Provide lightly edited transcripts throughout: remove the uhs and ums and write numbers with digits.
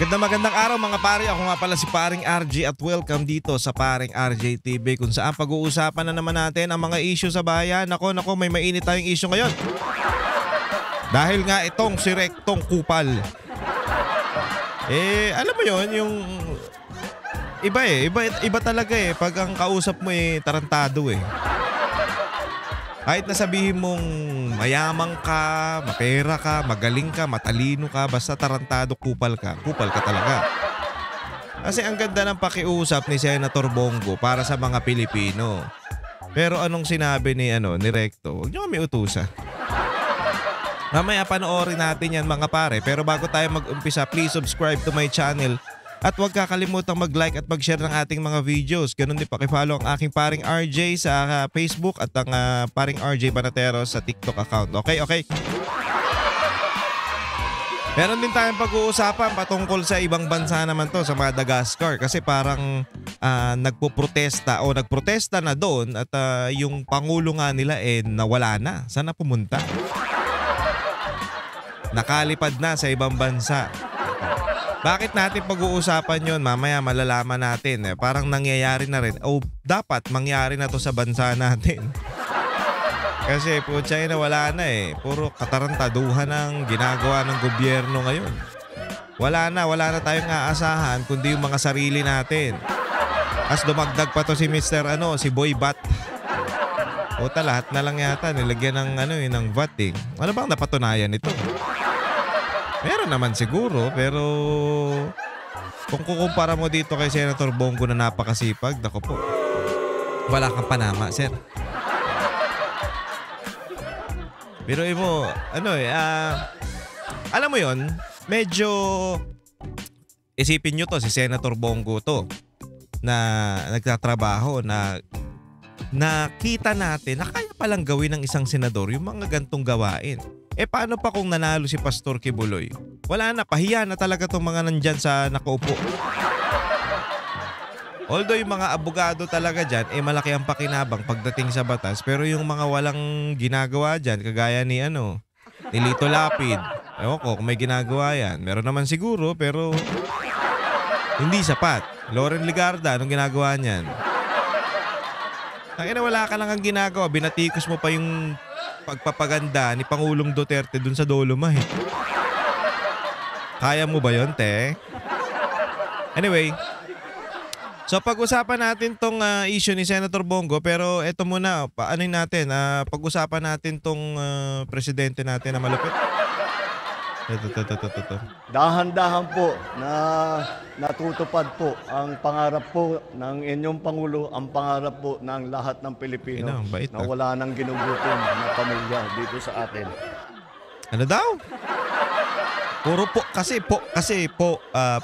Magandang araw mga pare. Ako nga pala si Paring RJ at welcome dito sa Paring RJ TV kung saan pag-uusapan na naman natin ang mga issue sa bayan. Nako, may mainit tayong issue ngayon. Dahil nga itong si Rectong Kupal. Alam mo yon yung iba talaga pag ang kausap mo tarantado Kahit nasabihin mong mayamang ka, mapera ka, magaling ka, matalino ka, basta tarantado, kupal ka talaga. Kasi ang ganda ng pakiusap ni Senator Bongo para sa mga Pilipino. Pero anong sinabi ni Recto? Huwag niyo kami utusan. Mamaya panoorin natin yan mga pare. Pero bago tayo mag-umpisa, please subscribe to my channel. At huwag kakalimutan mag-like at mag-share ng ating mga videos. Ganun din pakifollow ang aking Paring RJ sa Facebook at ang Paring RJ Banatero sa TikTok account. Okay? Meron din tayong pag-uusapan patungkol sa ibang bansa naman to, sa Madagascar. Kasi parang nagprotesta na doon at yung pangulo nga nila nawala na. Sana pumunta? Nakalipad na sa ibang bansa. Bakit natin pag-uusapan yon? Mamaya malalaman natin. Parang nangyayari na rin. Dapat mangyari na to sa bansa natin. Kasi putya wala na Puro katarantaduhan ang ginagawa ng gobyerno ngayon. Wala na tayong aasahan kundi yung mga sarili natin. As dumagdag pa to si si Boy Bat. Lahat na lang yata nilagyan ng ng VAT Ano bang napatunayan nito? Meron naman siguro, pero kung kukumpara mo dito kay Senator Bongo na napakasipag, nako po, wala kang panama, sir. Pero alam mo yon, medyo isipin nyo to, si Senator Bongo to, na nagtatrabaho, na nakita natin na kaya palang gawin ng isang senador yung mga gantong gawain. Paano pa kung nanalo si Pastor Kibuloy? Wala na, pahiya na talaga itong mga nandyan sa nakaupo. Although yung mga abogado talaga dyan, malaki ang pakinabang pagdating sa batas. Pero yung mga walang ginagawa dyan, kagaya ni Lito Lapid. Ewan ko kung may ginagawa yan. Meron naman siguro, pero hindi sapat. Loren Legarda, anong ginagawa niyan? Wala ka lang ang ginagawa. Binatikos mo pa yung pagpapaganda ni Pangulong Duterte dun sa Dolomite. Kaya mo ba yon, te? Anyway, so pag-usapan natin tong issue ni Senator Bongo, pero eto muna, pag-usapan natin tong presidente natin na malupit. Ito. Dahan-dahan po na natutupad po ang pangarap po ng inyong Pangulo, ang pangarap po ng lahat ng Pilipino na wala nang ginugutom na pamilya dito sa atin. Ano daw? Puro po kasi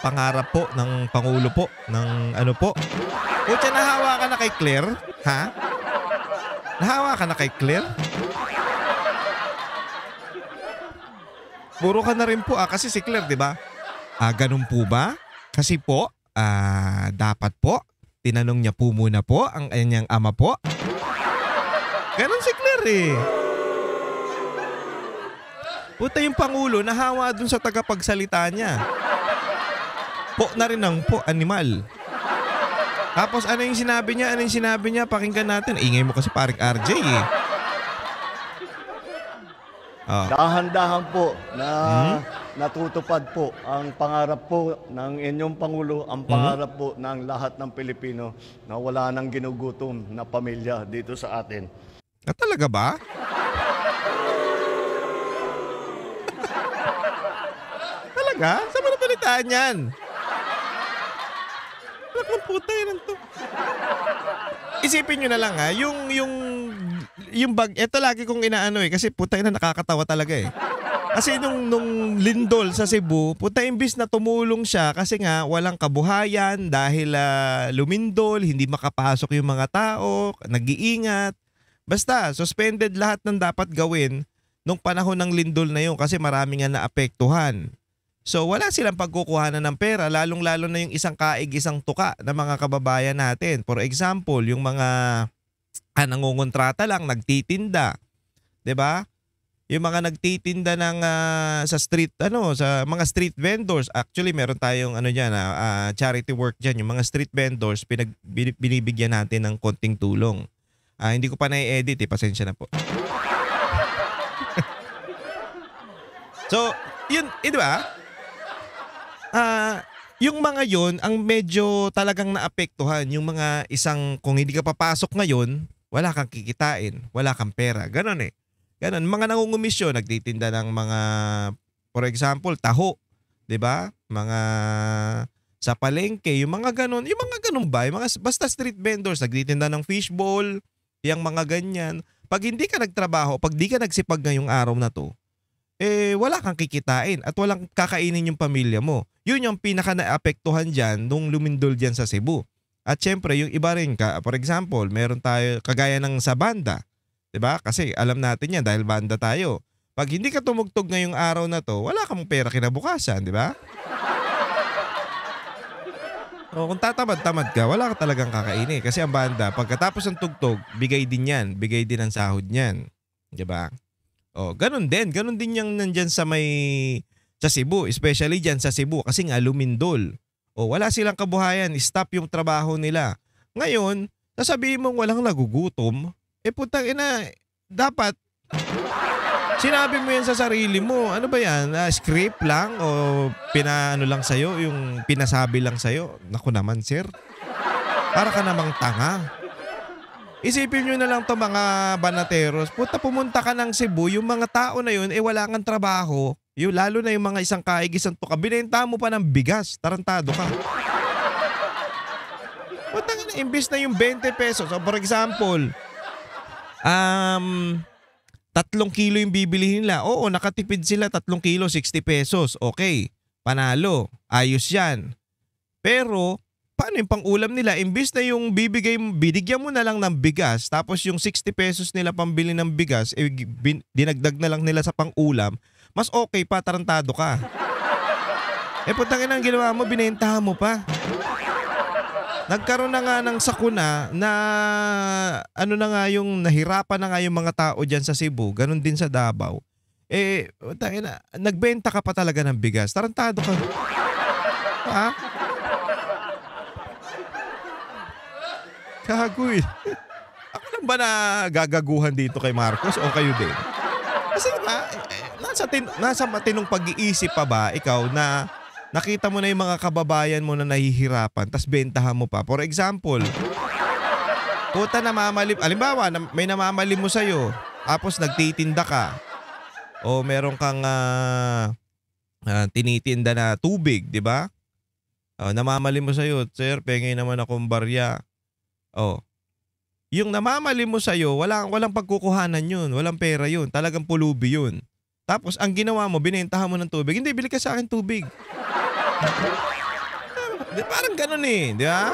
pangarap po ng Pangulo po ng po. Kutya, nahawa ka na kay Claire? Ha? Nahawa ka na kay Claire? Puro ka na rin po kasi si Claire, di ba? Ganun po ba? Kasi po, dapat po, tinanong niya po muna po ang kanyang ama po. Ganun si Claire Puta, yung Pangulo, nahawa dun sa tagapagsalita niya. Po na rin ang po, animal. Tapos ano yung sinabi niya? Pakinggan natin. Ingay mo kasi Paring RJ Dahan-dahan po na natutupad po ang pangarap po ng inyong Pangulo, ang pangarap po ng lahat ng Pilipino na wala nang ginugutom na pamilya dito sa atin. Talaga ba? Talaga? Saan mo napalitaan yan? Lakman puta yan to. Isipin nyo na lang yung bag, eto lagi kong inaano kasi puta na nakakatawa talaga Kasi nung lindol sa Cebu, puta imbis na tumulong siya kasi nga walang kabuhayan dahil lumindol, hindi makapasok yung mga tao, nag-iingat. Basta suspended lahat ng dapat gawin nung panahon ng lindol na yun kasi marami nga naapektuhan. So wala silang pagkukuhanan ng pera, lalong-lalo na yung isang kaig, isang tuka na mga kababayan natin. For example, yung mga nangungontrata lang, nagtitinda. 'Di ba? yung mga nagtitinda ng sa street sa mga street vendors. Actually, meron tayong diyan charity work diyan, yung mga street vendors binibigyan natin ng konting tulong. Hindi ko pa na-edit pasensya na po. So, yun, di ba? Yung mga yon ang medyo talagang naapektuhan. Yung mga kung hindi ka papasok ngayon, wala kang kikitain, wala kang pera. Ganon eh. Ganon. Mga nangungumisyon, nagtitinda ng mga, for example, taho. Di ba? Mga sa palengke, yung mga ganon ba? Yung mga, basta street vendors, nagtitinda ng fishball, yung mga ganyan. Pag hindi ka nagtrabaho, pag di ka nagsipag ngayong araw na to, wala kang kikitain at walang kakainin yung pamilya mo. Yun yung pinaka naapektuhan dyan nung lumindol dyan sa Cebu. At syempre, yung iba rin for example, meron tayo kagaya ng sa banda. 'Di ba? Kasi alam natin yan dahil banda tayo. Pag hindi ka tumugtog ngayong araw na to, wala kang pera kinabukasan, 'di ba? O kung tatamad-tamad ka, wala ka talagang kakainin. Kasi ang banda, pagkatapos ng tugtog, bigay din yan. Bigay din ang sahod niyan. 'Di ba? Ganun din yung nandyan sa Cebu, especially dyan sa Cebu kasi nga lumindol. Wala silang kabuhayan, stop yung trabaho nila. Ngayon, sasabihin mong walang nagugutom, putang ina, dapat sinabi mo yan sa sarili mo. Ano ba yan? Script lang o pinaano lang sa'yo, yung pinasabi lang sa'yo? Naku naman, sir. Para ka namang tanga. Isipin nyo na lang to mga banateros. Pumunta ka ng Cebu, yung mga tao na yun, wala kang trabaho. Lalo na yung mga isang kaig, isang tuka. Binenta mo pa ng bigas. Tarantado ka. Putang ina, imbis na yung 20 pesos. So for example, 3 kilo yung bibilihin nila. Oo, nakatipid sila 3 kilo, 60 pesos. Okay, panalo. Ayos yan. Pero, paano yung pang-ulam nila? Imbis na yung binigyan mo na lang ng bigas, tapos yung 60 pesos nila pambili ng bigas, dinagdag na lang nila sa pang-ulam, mas okay pa, tarantado ka. Putangin ang ginawa mo, binentahan mo pa. Nagkaroon na nga ng sakuna na na nga yung nahirapan na nga yung mga tao dyan sa Cebu, ganun din sa Davao. Putangin na, nagbenta ka pa talaga ng bigas, tarantado ka. Ha? Kagoy. Ako lang ba na gagaguhan dito kay Marcos o kayo din? Kasi nasa matinong pag-iisip pa ba ikaw na nakita mo na yung mga kababayan mo na nahihirapan tas bentahan mo pa. For example, alimbawa, may namamalim mo sa'yo tapos nagtitinda ka o meron kang tinitinda na tubig, di ba? Namamalim mo sa'yo, sir, pengen naman akong barya. Yung namamalim mo sa'yo, walang pagkukuhanan yun. Walang pera yun. Talagang pulubi yun. Tapos, ang ginawa mo, binentahan mo ng tubig. Hindi, bili ka sa akin tubig. Parang ganun di ba?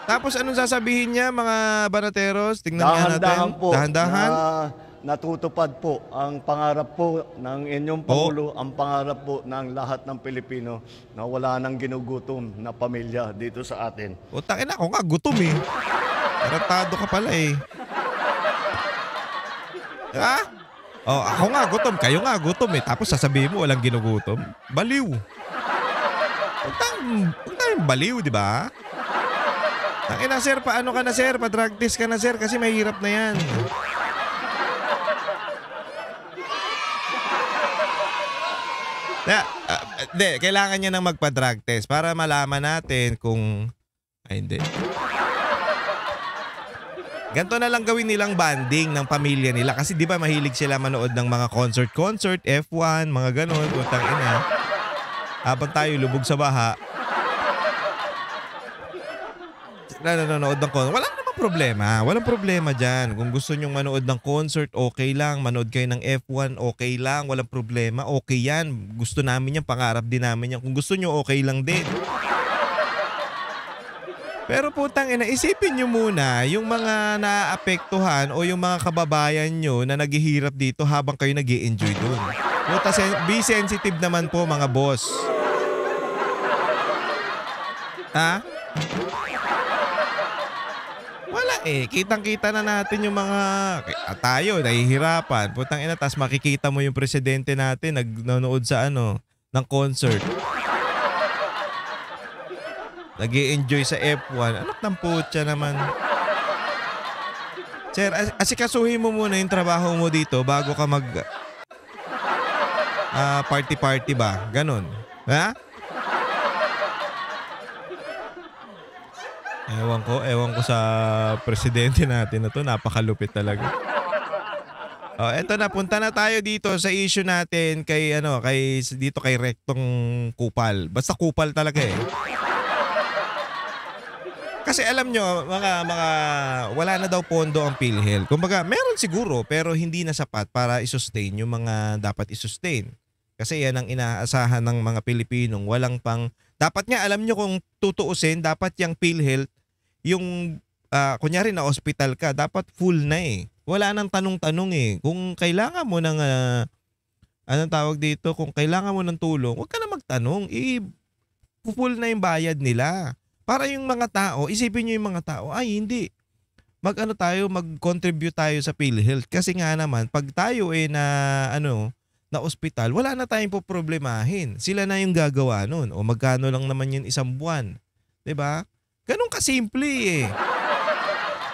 Tapos, anong sasabihin niya, mga banateros? Tingnan nga natin. Dahan-dahan. Natutupad po ang pangarap po ng inyong Pangulo, ang pangarap po ng lahat ng Pilipino na wala nang ginugutom na pamilya dito sa atin. Tangina, ako nga gutom Tarantado ka pala Ha? Ako nga gutom, kayo nga gutom Tapos sasabihin mo walang ginugutom. Baliw. Huwag tayong baliw, di ba? Tangina, sir, paano ka na, sir? Pa-drug test ka na, sir, kasi mahirap na yan. Kailangan niya nang magpa-drug test para malaman natin kung hindi. Ganto na lang gawin nilang banding ng pamilya nila kasi di ba mahilig sila manood ng mga concert, F1, mga ganon, putang ina. Habang tayo lubog sa baha, nanonood ng concert. Walang problema dyan. Kung gusto nyong manood ng concert, okay lang. Manood kayo ng F1, okay lang. Walang problema, okay yan. Gusto namin yan, pangarap din namin yan. Kung gusto nyo, okay lang din. Pero putang ina, isipin nyo muna yung mga naapektuhan o yung mga kababayan nyo na naghihirap dito habang kayo nag-i-enjoy dun. Be sensitive naman po, mga boss. Ha? Wala kitang-kita na natin yung mga tayo nahihirapan. Putang ina, tas makikita mo yung presidente natin nanonood sa ng concert. Nag-i-enjoy sa F1. Ano nang putya naman? Sir, asikasuhin mo muna yung trabaho mo dito bago ka mag party-party ba? Ganon. Ha? Ewan ko sa presidente natin na to. Napakalupit talaga. Eto na, punta na tayo dito sa issue natin kay dito kay Rektong Kupal. Basta kupal talaga eh. Kasi alam nyo, mga wala na daw pondo ang PhilHealth. Kumbaga, meron siguro pero hindi na sapat para i-sustain yung mga dapat i-sustain. Kasi yan ang inaasahan ng mga Pilipinong walang pang... Dapat nga, alam nyo kung tutuusin, dapat yung PhilHealth, yung kunyari na hospital ka, dapat full na eh. Wala nang tanong-tanong eh. Kung kailangan mo ng, anong tawag dito, kung kailangan mo ng tulong, huwag ka na magtanong. Full na yung bayad nila. Para yung mga tao, isipin nyo yung mga tao, ay hindi. Mag-contribute tayo sa PhilHealth. Kasi nga naman, pag tayo na ospital, wala na tayong poproblemahin. Sila na yung gagawa nun. O magkano lang naman yun isang buwan. 'Di ba? Ganun kasimple eh.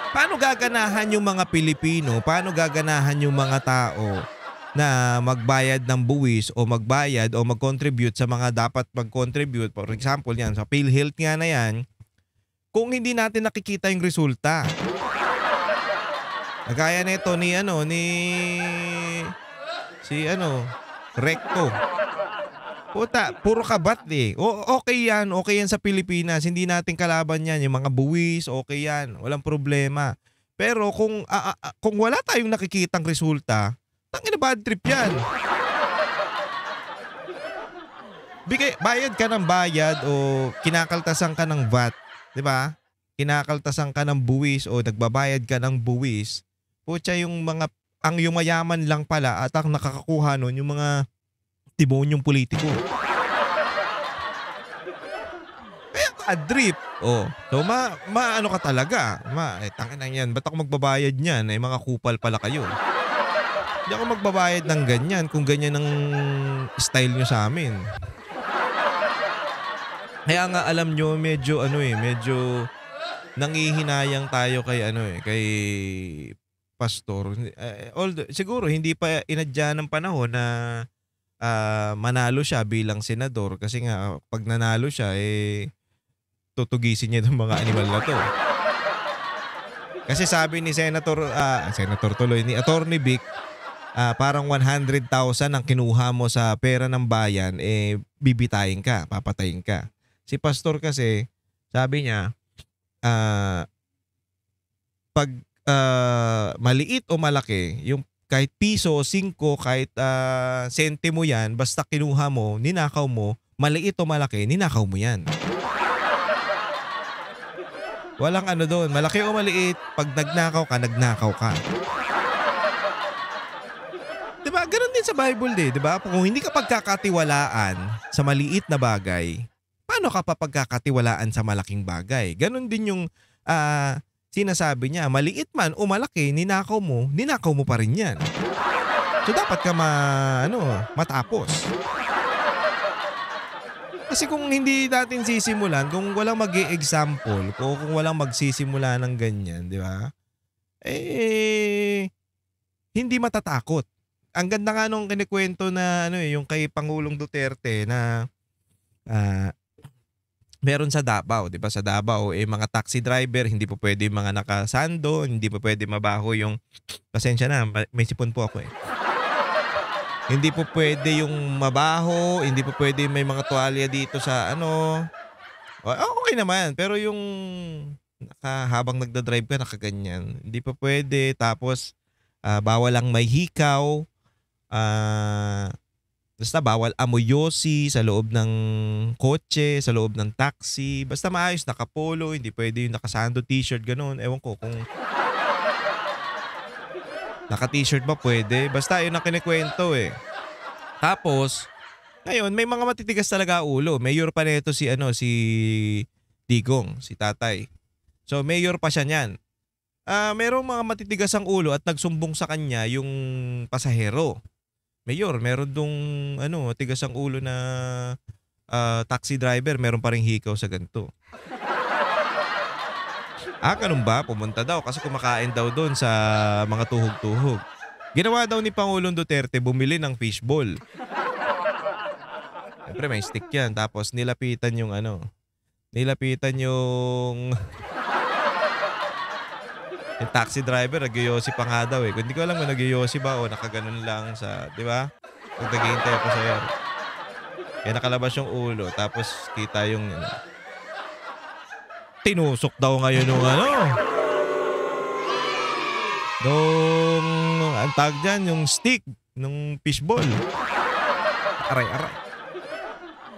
Paano gaganahan yung mga Pilipino? Paano gaganahan yung mga tao na magbayad ng buwis o magbayad o mag-contribute sa mga dapat mag-contribute? For example, yan, sa PhilHealth nga na yan, kung hindi natin nakikita yung resulta. Kagaya nito ni Recto. Puta, puro kabat eh. Okay yan sa Pilipinas. Hindi natin kalaban yan. Yung mga buwis, okay yan. Walang problema. Pero kung wala tayong nakikitang resulta, tangina bad trip yan. Bayad ka ng bayad o kinakaltasan ka ng VAT. 'Di ba? Kinakaltasan ka ng buwis o nagbabayad ka ng buwis. Putya ang yumayaman lang pala at ang nakakakuha nun yung mga tibonyong politiko. Kaya ka-drip. So ano ka talaga? Tangina yan. Ba't ako magbabayad niyan? Mga kupal pala kayo. Hindi ako magbabayad ng ganyan kung ganyan ang style nyo sa amin. Kaya nga alam nyo, medyo nangihinayang tayo kay pastor. Siguro hindi pa inadya ng panahon na manalo siya bilang senador kasi nga pag nanalo siya tutugisin niya ng mga animal na to. Kasi sabi ni Senator tuloy ni Attorney Vic, parang 100,000 ang kinuha mo sa pera ng bayan, bibitayin ka, papatayin ka. Si pastor kasi, sabi niya, pag maliit o malaki, yung kahit piso, 5, kahit sentimo yan, basta kinuha mo, ninakaw mo, maliit o malaki, ninakaw mo yan. Walang doon, malaki o maliit, pag nagnakaw ka. Diba? Ganun din sa Bible diba? Kung hindi ka pagkakatiwalaan sa maliit na bagay, paano ka pa pagkakatiwalaan sa malaking bagay? Ganun din yung sinasabi niya, maliit man o malaki, ninakaw mo pa rin yan. So dapat ka matapos. Kasi kung hindi natin sisimulan, kung walang mag-i-example, o kung walang magsisimula ng ganyan, di ba? Hindi matatakot. Ang ganda nga nung kinikwento na yung kay Pangulong Duterte na meron sa Davao, 'di ba? Sa Davao, mga taxi driver, hindi po pwede mga nakasando, hindi po pwede mabaho yung pasensya na, may sipon po ako Hindi po pwede yung mabaho, hindi po pwede may mga tuwalya dito sa okay naman, pero yung habang nagda-drive ka nakaganyan, hindi po pwede. Tapos bawal lang may hikaw. Basta bawal amoyosi sa loob ng kotse, sa loob ng taxi. Basta maayos, nakapolo, hindi pwede yung nakasando t-shirt, ganun. Ewan ko kung naka-t-shirt ba pwede. Basta yun ang kinikwento Tapos, ngayon, may mga matitigas talaga ulo. Mayor pa nito si Digong, si tatay. So, mayor pa siya niyan. merong mga matitigas ang ulo at nagsumbong sa kanya yung pasahero. Mayor, meron dong tigas ang ulo na taxi driver, meron pa ring hikaw sa ganito. Ganun ba? Pumunta daw kasi kumakain daw doon sa mga tuhog-tuhog. Ginawa daw ni Pangulong Duterte, bumili ng fishball. Siyempre may stick yan. Tapos nilapitan yung yung taxi driver, nagyoyosi pa nga daw eh. Hindi ko alam kung nagyoyosi ba o nakaganon lang sa, di ba? Pag naghihintay pa sa'yo. Kaya nakalabas yung ulo, tapos kita yung tinusok daw ngayon nung ang tag dyan, yung stick, nung fishball. Aray-aray.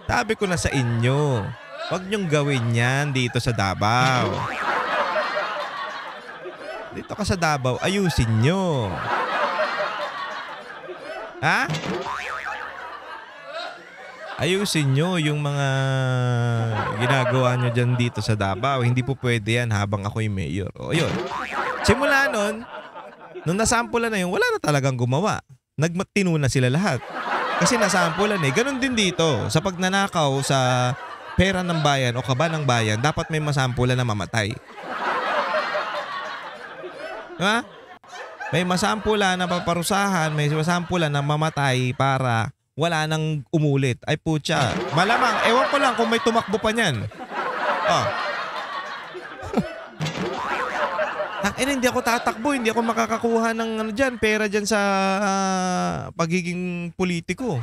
Sabi ko na sa inyo, huwag niyong gawin yan dito sa Davao. Dito ka sa Davao, ayusin nyo. Ha? Ayusin nyo yung mga ginagawa nyo dyan dito sa Davao. Hindi po pwede yan habang ako'y mayor. O yun. Simula nun, nung nasampulan na yun, wala na talagang gumawa. Nagmatino na sila lahat. Kasi nasampulan eh. Ganon din dito. Sa pagnanakaw sa pera ng bayan o kaba ng bayan, dapat may masampulan na mamatay. Ha? May masampulan na paparusahan, may masampulan na mamatay para wala nang umulit. Ay putya. Malamang, ewan ko lang kung may tumakbo pa niyan. Hindi ako tatakbo, hindi ako makakakuha ng pera dyan sa pagiging politiko.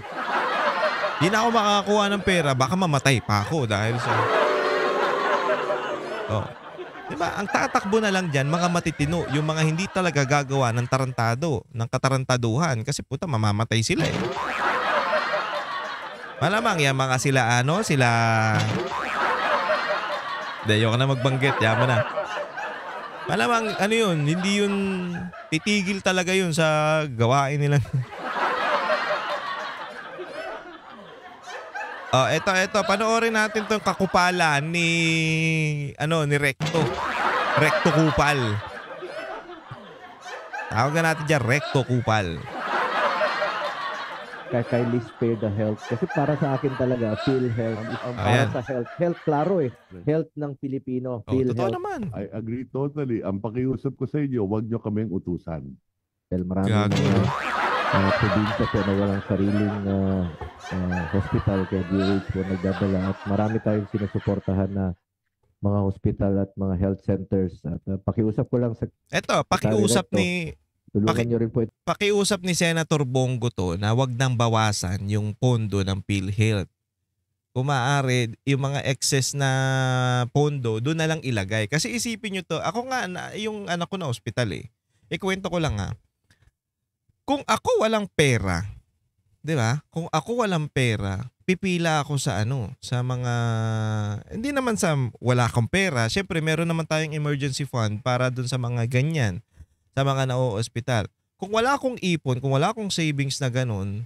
Hindi na ako makakakuha ng pera, baka mamatay pa ako dahil sa... Diba? Ang tatakbo na lang dyan, mga matitino, yung mga hindi talaga gagawa ng tarantado, ng katarantaduhan, kasi puta, mamamatay sila eh. Malamang yan mga sila. Hindi, ayoko na magbanggit, yaman na. Malamang, yun, hindi yun, titigil talaga yun sa gawain nila. Eto, panoorin natin tong kakupalan ni Recto. Recto Kupal. Tawagan natin dyan, Recto Kupal. Kindly spare the health. Kasi para sa akin talaga, PhilHealth. Para sa health, klaro eh. Health ng Pilipino. Totoo naman. I agree totally. Ang pakiusap ko sa inyo, huwag nyo kaming utusan. Dahil maraming probinsya po na walang sariling hospital kaya DOH po nagdadala at marami tayong sinusuportahan na mga hospital at mga health centers at pakiusap ko lang sa pakiusap ni tulungan nyo rin po ito. Pakiusap ni Senator Bongo to na wag nang bawasan yung pondo ng PhilHealth. Kung maaari, yung mga excess na pondo doon na lang ilagay kasi isipin nyo to, ako nga yung anak ko na hospital eh. Ikwento ko lang kung ako walang pera, 'di ba? Kung ako walang pera, pipila ako sa sa mga hindi naman sa wala akong pera. Syempre, meron naman tayong emergency fund para dun sa mga ganyan, sa mga na-ospital. Kung wala akong ipon, kung wala akong savings na ganun,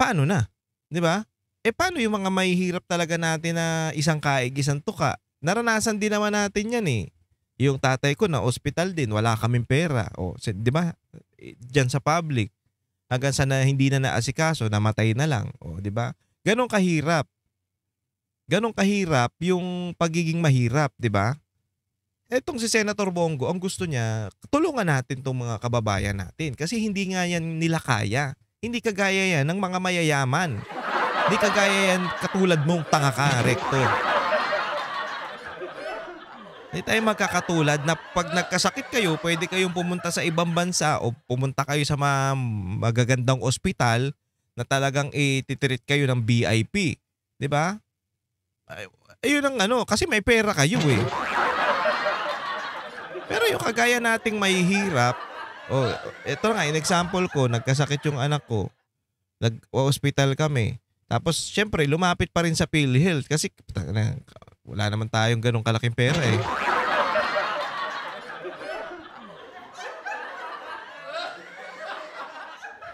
paano na? 'Di ba? Paano yung mga mahihirap talaga natin na isang kaig, isang tuka? Naranasan din naman natin 'yan eh. Yung tatay ko na hospital din, wala kaming pera. Di ba? Diyan sa public. Hanggang sa hindi na naasikaso, namatay na lang. Di ba? Ganon kahirap. Ganon kahirap yung pagiging mahirap, di ba? Etong si Senator Bongo, ang gusto niya, tulungan natin tong mga kababayan natin. Kasi hindi nga yan nila kaya. Hindi kagaya yan ng mga mayayaman. Hindi kagaya yan katulad mong tanga ka, Recto. Hindi tayo magkakatulad na pag nagkasakit kayo, pwede kayong pumunta sa ibang bansa o pumunta kayo sa mga magagandang ospital na talagang ititreat kayo ng VIP. Di ba? Ayun ang kasi may pera kayo eh. Pero yung kagaya nating mahihirap, ito nga, in example ko, nagkasakit yung anak ko, nag-hospital kami. Tapos, syempre, lumapit pa rin sa PhilHealth kasi wala naman tayong ganong kalaking pera eh.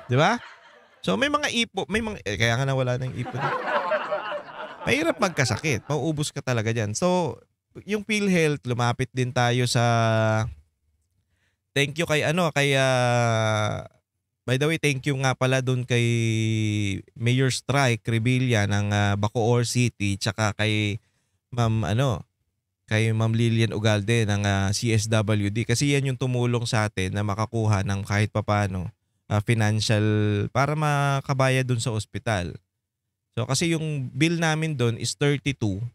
Di ba? So may mga kaya nga nawala ng ipon. Mahirap magkasakit, mauubos ka talaga diyan. So yung PhilHealth, lumapit din tayo sa thank you kay by the way, thank you nga pala doon kay Mayor Strike Revilla ng Bacoor City tsaka kay kay Ma'am Lilian Ugalde ng CSWD kasi yan yung tumulong sa atin na makakuha ng kahit papaano financial para makabayad doon sa ospital. So kasi yung bill namin doon is 32,000.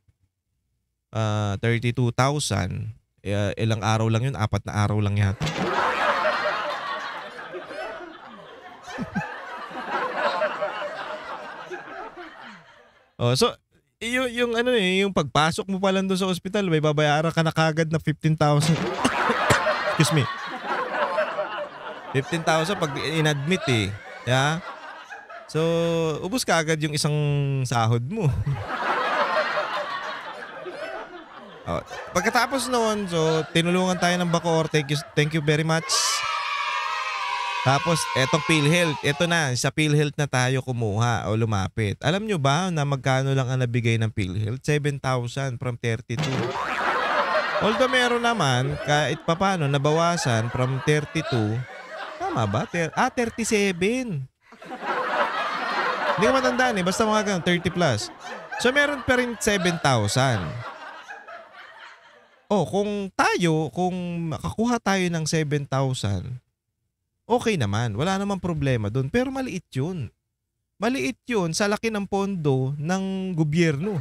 Ilang araw lang yun, 4 na araw lang yata. So yung pagpasok mo pa lang doon sa ospital, may babayaran ka na kagad na 15,000. Excuse me. 15,000 pag inadmit eh. Yeah? So, ubos ka agad yung isang sahod mo. Pagkatapos noon, so tinulungan tayo ng Bacoor. Thank you very much. Tapos, etong PhilHealth. Ito na, sa PhilHealth na tayo kumuha o lumapit. Alam nyo ba na magkano lang ang nabigay ng PhilHealth? 7,000 from 32. Although meron naman, kahit papano, nabawasan from 32. Tama ba? 37. Hindi ko matandaan eh. Basta mga ganun, 30 plus. So, meron pa rin 7,000. Kung makakuha tayo ng 7,000, okay naman. Wala namang problema doon. Pero maliit yun. Maliit yun sa laki ng pondo ng gobyerno.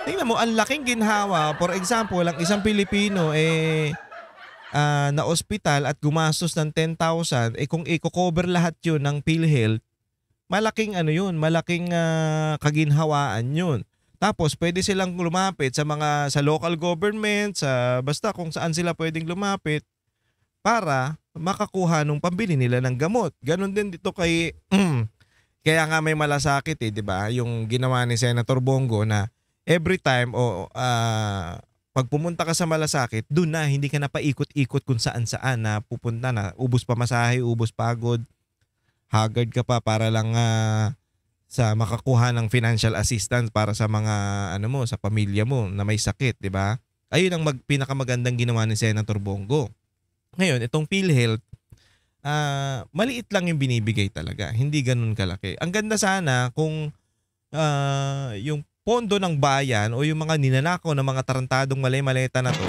Tingnan mo, ang laking ginhawa. For example, ang isang Pilipino na ospital at gumastos ng 10,000, kung i-cover lahat yun ng PhilHealth, malaking malaking kaginhawaan yun. Tapos pwede silang lumapit sa local government, basta kung saan sila pwedeng lumapit para makakuha nung pambili nila ng gamot. Ganon din dito kay kaya nga may malasakit 'di ba? Yung ginawa ni Senator Bongo na every time pag pumunta ka sa malasakit, doon na hindi ka na paikot-ikot kung saan-saan na pupunta na. Ubos pamasahe, ubos pagod. Haggard ka pa para lang sa makakuha ng financial assistance para sa mga sa pamilya mo na may sakit, 'di ba? Ayun ang pinakamagandang ginawa ni Senator Bongo. Ngayon, itong PhilHealth, maliit lang yung binibigay talaga. Hindi ganun kalaki. Ang ganda sana kung yung pondo ng bayan o yung mga ninanakaw ng mga tarantadong malay-maleta na to,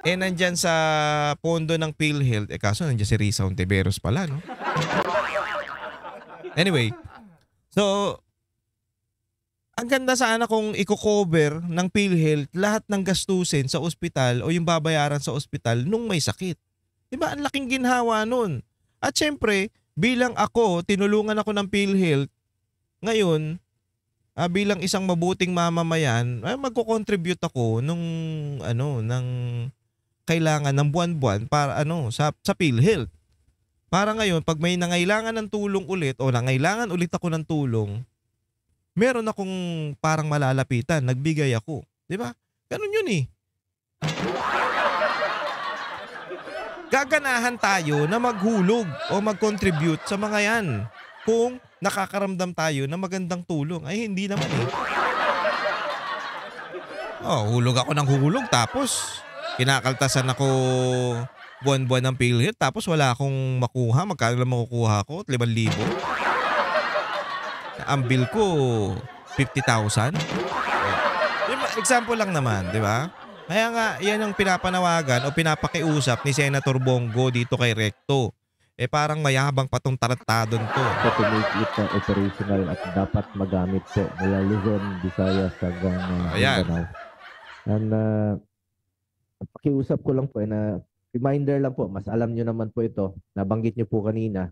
nandyan sa pondo ng PhilHealth. Kaso nandyan si Risa Ontiveros pala, no? Anyway, so, ang ganda sana kung i-cover ng PhilHealth lahat ng gastusin sa ospital o yung babayaran sa ospital nung may sakit. Diba? Ang laking ginhawa nun. At syempre, bilang ako, tinulungan ako ng PhilHealth, ngayon, bilang isang mabuting mamamayan, magko-contribute ako ng kailangan ng buwan-buwan para sa PhilHealth. Para ngayon, pag may nangailangan ng tulong ulit o nangailangan ulit ako ng tulong, meron akong parang malalapitan, nagbigay ako. 'Di ba? Ganun yun eh. Gaganahan tayo na maghulog o mag-contribute sa mga yan kung nakakaramdam tayo ng magandang tulong. Ay, hindi naman eh. Hulog ako ng hulog tapos kinakaltasan ako buwan-buwan ng PhilHealth tapos wala akong makuha. Magkano lang makukuha ko? 5,000? Ang bill ko 50,000. Example lang naman, di ba? Kaya nga, yan ang pinapanawagan o pinapakiusap ni Senator Bongo dito kay Recto. Parang mayabang patong tarantadon to. To make it operational at dapat magamit po mula Luzon, Visayas hanggang Mindanao. And pakiusap ko lang po na reminder lang po, mas alam nyo naman po ito, nabanggit nyo po kanina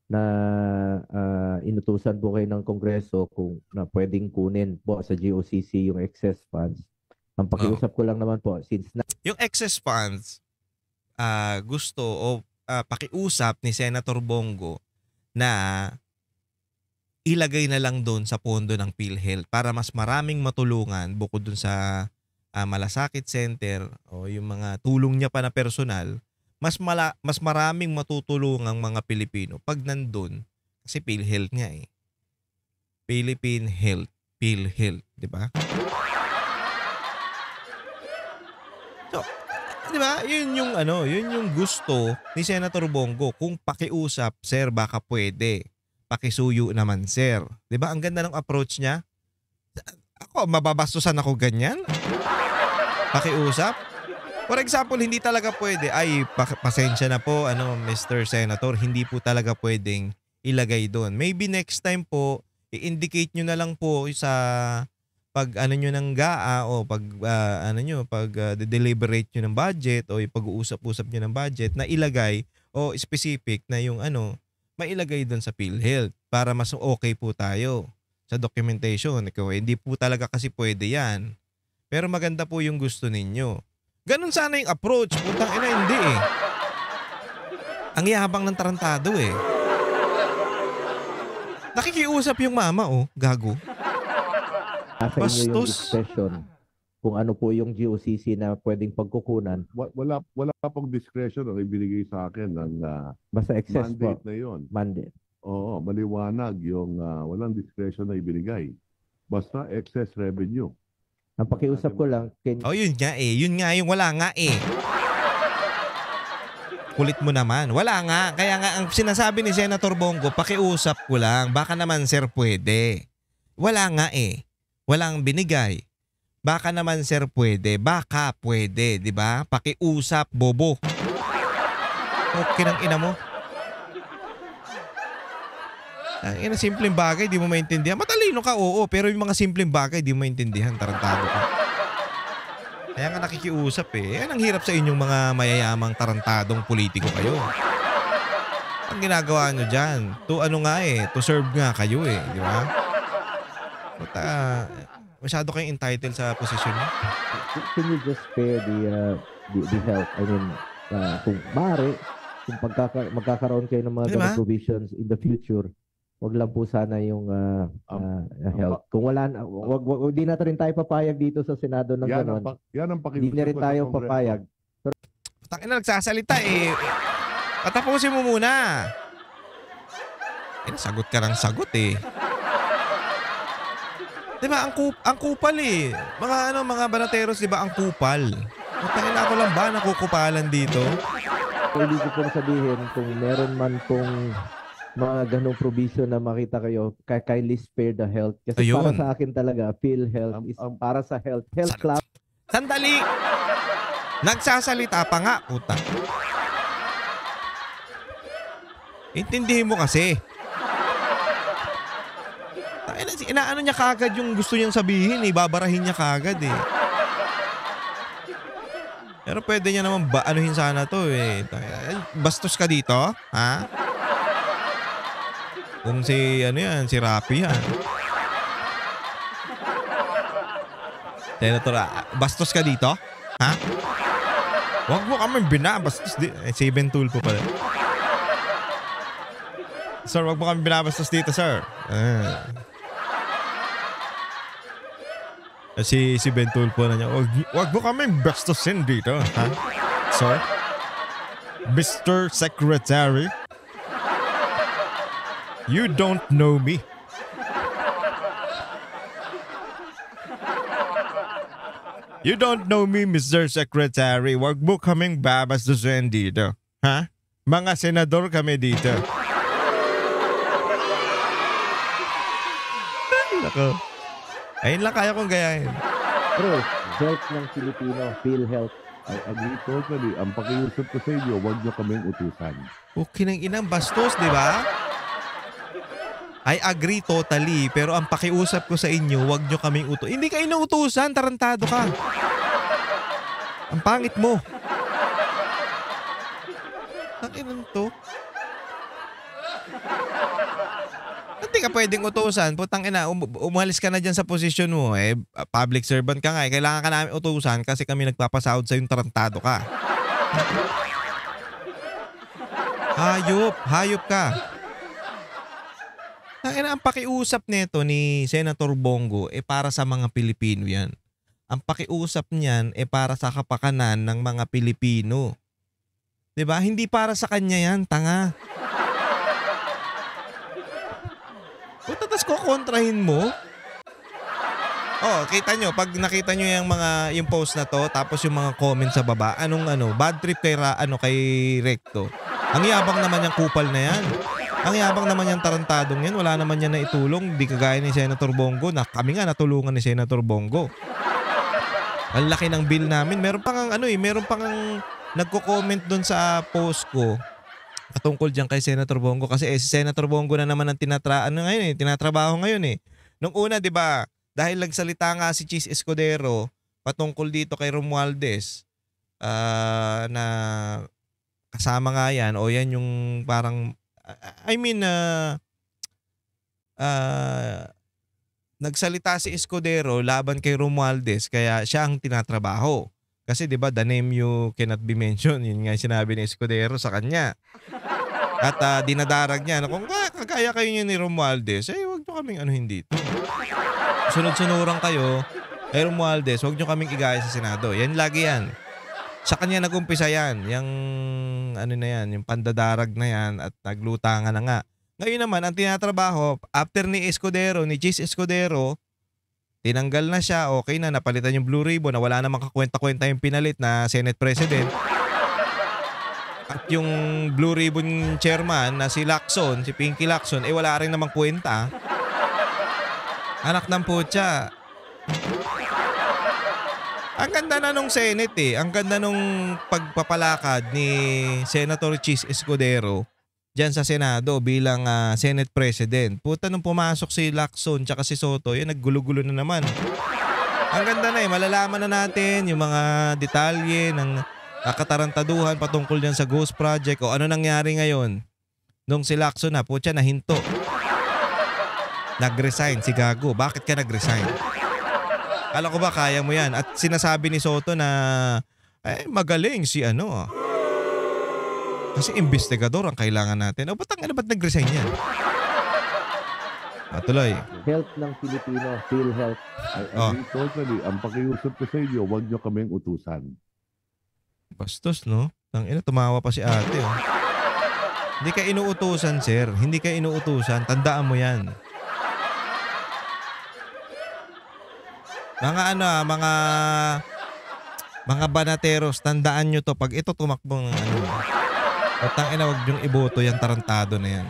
na inutusan po kayo ng Kongreso kung na pwedeng kunin po sa GOCC yung excess funds. Ang pakiusap ko lang naman po, since yung excess funds, gusto o pakiusap ni Senator Bongo na ilagay na lang doon sa pondo ng PhilHealth para mas maraming matulungan bukod doon sa malasakit center o yung mga tulong niya pa na personal, mas maraming matutulungang mga Pilipino pag nandun kasi PhilHealth nga eh. Philippine Health PhilHealth, di ba? So, di ba? Yun yung gusto ni Senator Bongo. Kung pakiusap, sir, baka pwede. Pakisuyo naman, sir. Di ba? Ang ganda ng approach niya. Ako, mababastusan ako ganyan? Pakiusap? For example, hindi talaga pwede. Ay, pasensya na po, Mr. Senator, hindi po talaga pwedeng ilagay doon. Maybe next time po, i-indicate nyo na lang po sa pag nyo ng GAA o pag deliberate nyo ng budget o pag-uusap-usap nyo ng budget na ilagay o specific na yung mailagay doon sa PhilHealth para mas okay po tayo sa documentation. Hindi po talaga kasi pwede yan. Pero maganda po yung gusto ninyo. Ganun sana yung approach. Putang ina, hindi eh. Ang yabang ng tarantado eh. Nakikiusap yung mama, gago. Nasa inyo yung discretion kung ano po yung GOCC na pwedeng pagkukunan. Wala pong discretion ang ibinigay sa akin ng basta excess mandate po. na yon. Mandate. Oo, maliwanag yung walang discretion na ibinigay. Basta excess revenue. Ang pakiusap ko lang, yun nga eh. Yun nga yung wala nga eh. Kulit mo naman. Wala nga. Kaya nga ang sinasabi ni Senator Bongo, pakiusap ko lang. Baka naman sir pwede. Wala nga eh. Walang binigay. Baka naman sir pwede. Baka pwede. Diba? Pakiusap, bobo. Okay ng ina mo. Ang ina, simpleng bagay, di mo maintindihan. Matalino ka, oo. Pero yung mga simpleng bagay, di mo maintindihan. Tarantado ka. Kaya nga nakikiusap eh. Yan ang hirap sa inyong mga mayayamang tarantadong politiko kayo. Ang ginagawa nyo dyan, to serve nga kayo eh. Di ba? But, masyado kayong entitled sa posisyon nyo. Can you just spare the help? I mean, kung maaari, kung magkakaroon kayo ng mga ganong provisions in the future, wag lang po sana yung help. Kung wala, wag di na rin tayo papayag dito sa Senado ng gano'n. Yan ang pakiusap. Hindi na rin tayo papayag. Tangina, nagsasalita eh. Patapusin mo muna. Sagot ka ng sagot eh. Diba, ang kupal eh. Mga banateros, diba, ang kupal. Tangina, ako lang ba nakukupalan dito? So, hindi ko pong sabihin kung meron man pong mga ganong provision na makita kayo, kindly spare the health. Kasi ayun, para sa akin talaga, PhilHealth is para sa health club. Sandali! Nagsasalita pa nga, puta. Intindihin mo kasi. Inaano niya kagad yung gusto niyang sabihin eh. Babarahin niya kagad eh. Pero pwede niya naman anuhin sana to eh. Bastos ka dito? Ha? Kung si Rapi yan. Senator, bastos ka dito? Ha? Huwag mo kami binabastos. Si Ben Tulfo pala. Sir, huwag mo kami binabastos dito, sir. Si Ben Tulfo na niya, huwag mo kami bastosin dito. Ha? Sir? Mr. Secretary? You don't know me. You don't know me, Mr. Secretary. Huwag mo kaming babastusin dito. Ha? Mga senador kami dito. Nako. Ayun lang kaya kong gayahin. Pero, health ng Filipino, PhilHealth. I agree totally. Ang pakiusap ko sa inyo, huwag nyo kaming utusan. Okay nang inang bastos, di ba? I agree totally, pero ang pakiusap ko sa inyo, huwag nyo kaming utusan. Hindi kayo nautusan, tarantado ka. Ang pangit mo. Takinan to. Hindi ka pwedeng utusan. Putang ina, umalis ka na dyan sa posisyon mo. Public servant ka nga. Kailangan ka namin utusan kasi kami nagpapasahod sa yung tarantado ka. Hayop ka. Ang pakiusap nito ni Senator Bongo para sa mga Pilipino yan. Ang pakiusap niyan para sa kapakanan ng mga Pilipino. 'Di ba? Hindi para sa kanya yan, tanga. Puta, tas kukontrahin mo? Oh, kita nyo, pag nakita nyo yung post na to, tapos yung mga comments sa baba, bad trip kay Recto. Ang yabang naman yung kupal na yan. Ang yabang naman yung tarantadong yan. Wala naman yan na itulong. Di kagaya ni Senator Bongo na kami nga natulungan ni Senator Bongo. Ang laki ng bill namin. Meron pang nagko-comment doon sa post ko patungkol diyan kay Senator Bongo kasi si Senator Bongo na naman ang tinatrabaho ngayon eh. Nung una, 'di ba, dahil nagsalita nga si Cheese Escudero patungkol dito kay Romualdez na kasama nga yan o yan yung parang nagsalita si Escudero laban kay Romualdez kaya siya ang tinatrabaho. Kasi 'di ba, the name you cannot be mentioned, yun nga sinabi ni Escudero sa kanya. At dinadarag niya na kung kagaya kayo niya ni Romualdez, wag niyo kaming hindi to. Sunod-sunuran kayo kay Romualdez, wag niyo kaming igaya sa Senado. Yan lagi yan. Sa kanya nag-umpisa yan, yung pandadarag na yan at naglutangan na nga. Ngayon naman, ang tinatrabaho, after ni Cheese Escudero, tinanggal na siya, okay na, napalitan yung Blue Ribbon na wala namang kakwenta-kwenta yung pinalit na Senate President. At yung Blue Ribbon Chairman na si Pinky Lacson, wala rin namang kwenta. Anak ng putya. Ang ganda na nung Senate eh. Ang ganda nung pagpapalakad ni Senator Cheese Escudero dyan sa Senado bilang Senate President. Puta, nung pumasok si Lacson tsaka si Soto, naggulo-gulo na naman. Ang ganda na malalaman na natin yung mga detalye ng katarantaduhan patungkol dyan sa Ghost Project o ano nangyari ngayon nung si Lacson na, putya, nahinto. Nag-resign si Gago. Bakit ka nag-resign? Alam ko ba kaya mo yan? At sinasabi ni Soto na magaling si kasi investigador ang kailangan natin. Ba't nag-resign yan? Tuloy. Health ng Pilipino, PhilHealth. Totally. Ang pakiusap ko sa inyo, huwag nyo kaming utusan. Bastos, no? Tumawa pa si ate. Oh. Hindi ka inuutusan, sir. Hindi ka inuutusan. Tandaan mo yan. Mga banateros, tandaan nyo to. Pag ito tumakbo ng wag yung iboto yung tarantado na yan.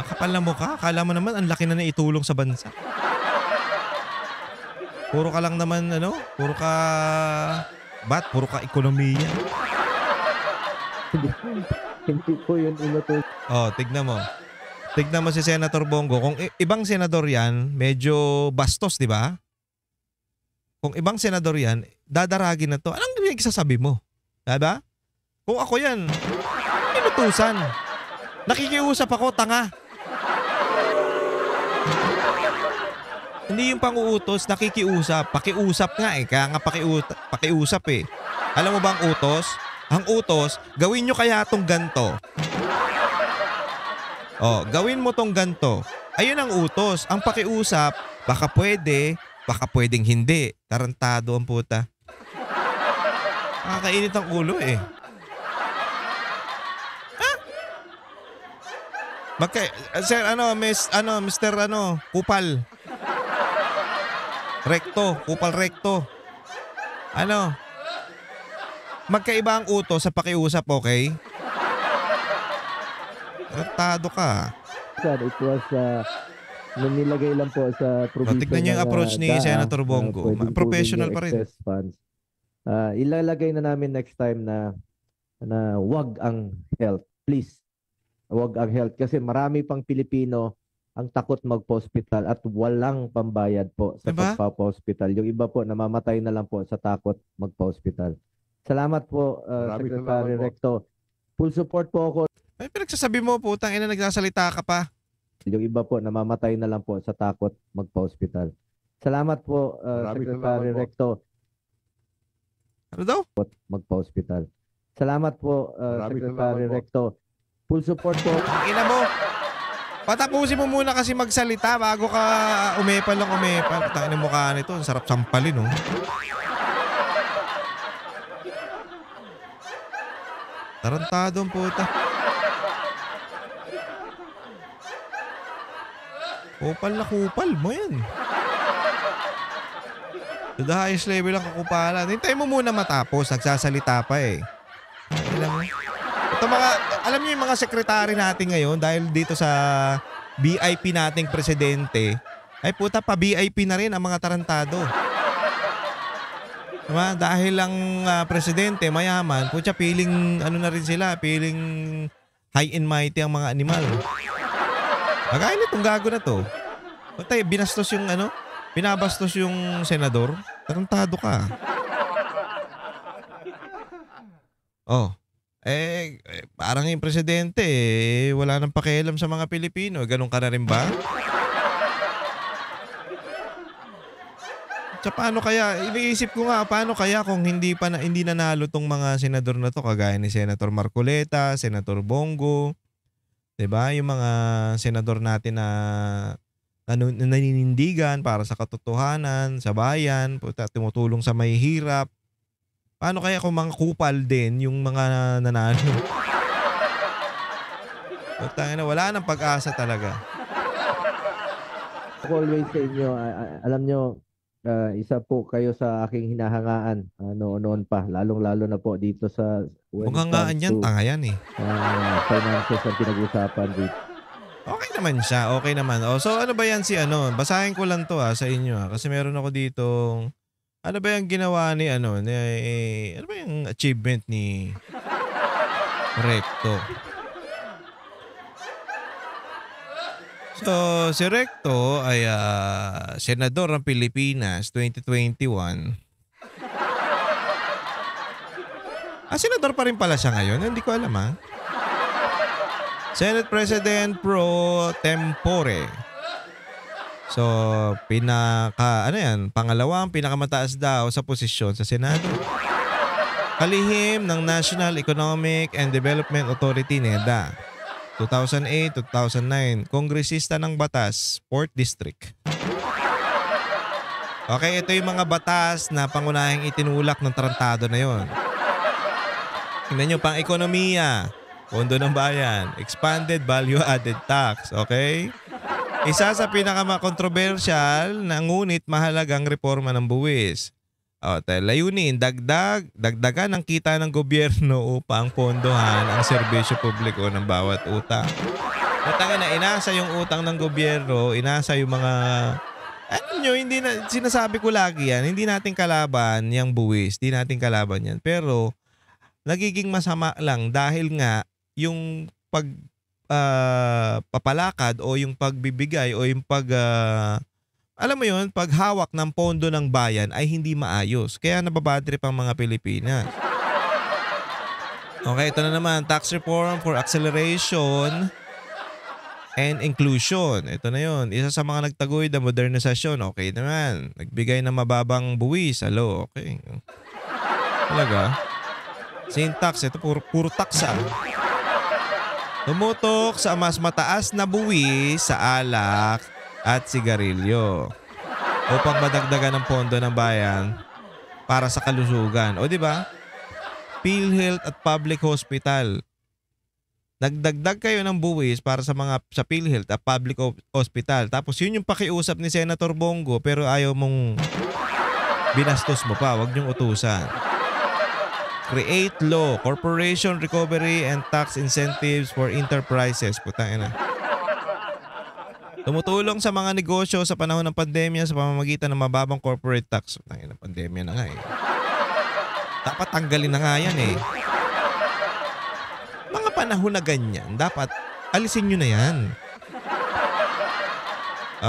Ang kapal na mukha. Akala mo naman ang laki na naitulong sa bansa. Puro ka lang naman puro ka ekonomiya. Hindi po yun inutos. Tignan mo. Tignan mo si Senator Bongo. Kung ibang senador yan, medyo bastos, di ba? Kung ibang senador yan, dadaragin na to. Anong sasabi mo? Diba? Kung ako yan, inutusan. Nakikiusap ako, tanga. Hindi yung panguutos, nakikiusap. Pakiusap nga kaya nga pakiusap eh. Alam mo ba ang utos? Ang utos, gawin nyo kaya itong ganto. Gawin mo tong ganto. Ayun ang utos. Ang pakiusap, baka pwedeng hindi. Tarantado ang puta. Nakakainit ang ulo eh. Sir, Mr. Kupal. Kupal Recto. Magkaiba ang utos sa pakiusap, okay? Tarantado ka. It was nilagay lang po sa provision. Tignan niyo yung approach ni Senator Bongo. Professional pa rin. Funds. Ilalagay na namin next time na wag ang health. Please. Wag ang health kasi marami pang Pilipino ang takot magpa-hospital at walang pambayad po sa pagpapa-hospital. Yung iba po namamatay na lang po sa takot magpa-hospital. Salamat po, Secretary Recto. Full support po ako. Ay, pinagsasabi mo, putang ina, nagsasalita ka pa. Yung iba po namamatay na lang po sa takot magpa-hospital. Salamat po, Secretary Recto. Ano daw? Magpa-hospital. Salamat po, Secretary Recto. Full support po. Ang ina mo. Patapusin mo muna kasi magsalita bago ka umepal. Tangin ang mukha nito. Ang sarap sampalin, no? Tarantado ang puta. Kupal na kupal mo yan. To the highest level ang kakupalan. Hintayin mo muna matapos. Nagsasalita pa eh. Alam mo? Alam niyo yung mga sekretary natin ngayon dahil dito sa VIP nating presidente, ay puta pa VIP na rin ang mga tarantado. Diba? Dahil lang presidente, mayaman, putya piling ano na rin sila, piling high and mighty ang mga animal. Kagaya nitong gago na to. Puta, binabastos yung senador. Tarantado ka. Oh. Parang yung presidente, wala nang pakialam sa mga Pilipino. Ganun ka na rin ba? So, paano kaya, iniisip ko nga, paano kaya kung hindi nanalo tong mga senador na to, kagaya ni Senator Marcoleta, Senator Bongo, 'di ba? Yung mga senador natin na naninindigan para sa katotohanan, sa bayan, tumutulong sa mahihirap. Paano kaya kung mga kupal din yung mga nanalo? Wala nang pag-asa talaga. Ako always sa inyo, alam nyo, isa po kayo sa aking hinahangaan noon pa, lalong-lalo na po dito sa... Manghangaan yan, tanga yan eh. Finances ang pinag-usapan dito. Okay naman siya, okay naman. So ano ba yan basahin ko lang to sa inyo kasi meron ako ditong... Ano ba yung ginawa ni ano ba yung achievement ni Recto? So, si Recto ay senador ng Pilipinas 2021. Senador pa rin pala siya ngayon. Hindi ko alam Senate President pro tempore. So, pangalawang pinakamataas daw sa posisyon sa Senado. Kalihim ng National Economic and Development Authority, NEDA. 2008-2009, kongresista ng batas, 4th District. Okay, ito yung mga batas na pangunahing itinulak ng tarantado na yon. Tingnan nyo, pang-ekonomiya, pondo ng bayan, expanded value-added tax, okay? Isa sa pinaka-controversial na ngunit mahalagang reforma ng buwis. Layunin, dagdagan ang kita ng gobyerno upang pondohan ang serbisyo publiko ng bawat utang. Inasa yung utang ng gobyerno, inasa yung mga... sinasabi ko lagi yan, hindi natin kalaban yung buwis, hindi natin kalaban yan. Pero, nagiging masama lang dahil nga yung papalakad o yung pagbibigay o yung paghawak ng pondo ng bayan ay hindi maayos. Kaya nababadrip ang mga Pilipinas. Okay, ito na naman. Tax reform for acceleration and inclusion. Ito na yun. Isa sa mga nagtaguy na modernisasyon. Okay naman. Nagbigay ng mababang buwis. Okay. Talaga? Sin tax. Ito puro tax Tumutok sa mas mataas na buwis sa alak at sigarilyo upang madagdagan ng pondo ng bayan para sa kalusugan. O di ba? PhilHealth at public hospital. Nagdagdag kayo ng buwis para sa PhilHealth at public hospital. Tapos yun yung pakiusap ni Senator Bongo pero ayaw mong binastos mo pa. Huwag niyong utusan. Create law, corporation recovery and tax incentives for enterprises. Putang ina. Tumutulong sa mga negosyo sa panahon ng pandemya sa pamamagitan ng mababang corporate tax. Putang ina, pandemya na nga Dapat tanggalin na nga yan Mga panahon na ganyan, dapat alisin nyo na yan.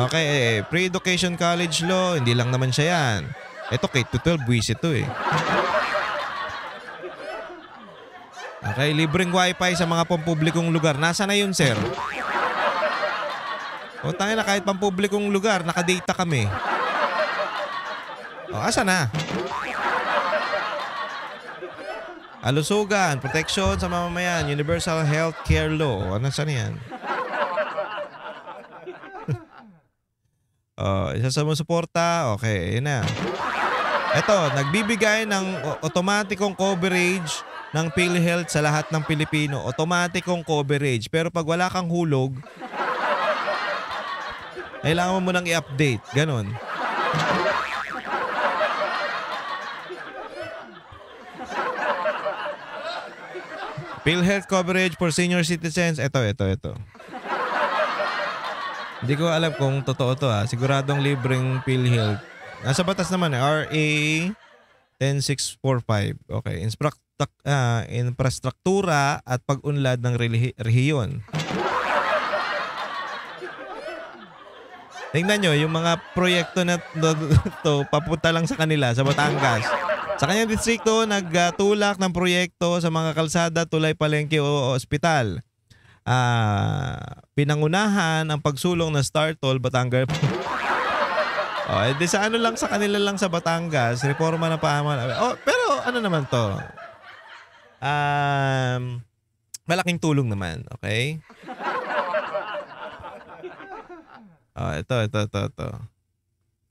Okay, pre-education college law, hindi lang naman siya yan. Ito K-12, buwis ito Okay, libreng wifi sa mga pampublikong lugar. Nasaan na yun, sir? Tangina, kahit pampublikong lugar, nakadata kami. Asa na? Alusugan, protection sa mamamayan, universal health care law. Saan yan? Isa sa mga suporta. Okay, yun na. Ito, nagbibigay ng otomatikong coverage ng PhilHealth sa lahat ng Pilipino. Otomatikong coverage. Pero pag wala kang hulog, kailangan mo nang i-update. Ganon. PhilHealth coverage for senior citizens. Ito. Hindi ko alam kung totoo to Siguradong libreng PhilHealth. Nasa batas naman RA 10645. Okay. Infrastruktura at pag-unlad ng rehiyon. Tingnan nyo, yung mga proyekto na to, papunta lang sa kanila, sa Batangas. Sa kanyang distrikto, nagtulak ng proyekto sa mga kalsada, tulay, palengke o ospital. Pinangunahan ang pagsulong ng Star Toll, Batangas. Sa ano lang sa kanila lang sa Batangas, reforma ng pamahalaan. Pero ano naman to? Malaking tulong naman, okay? Ito.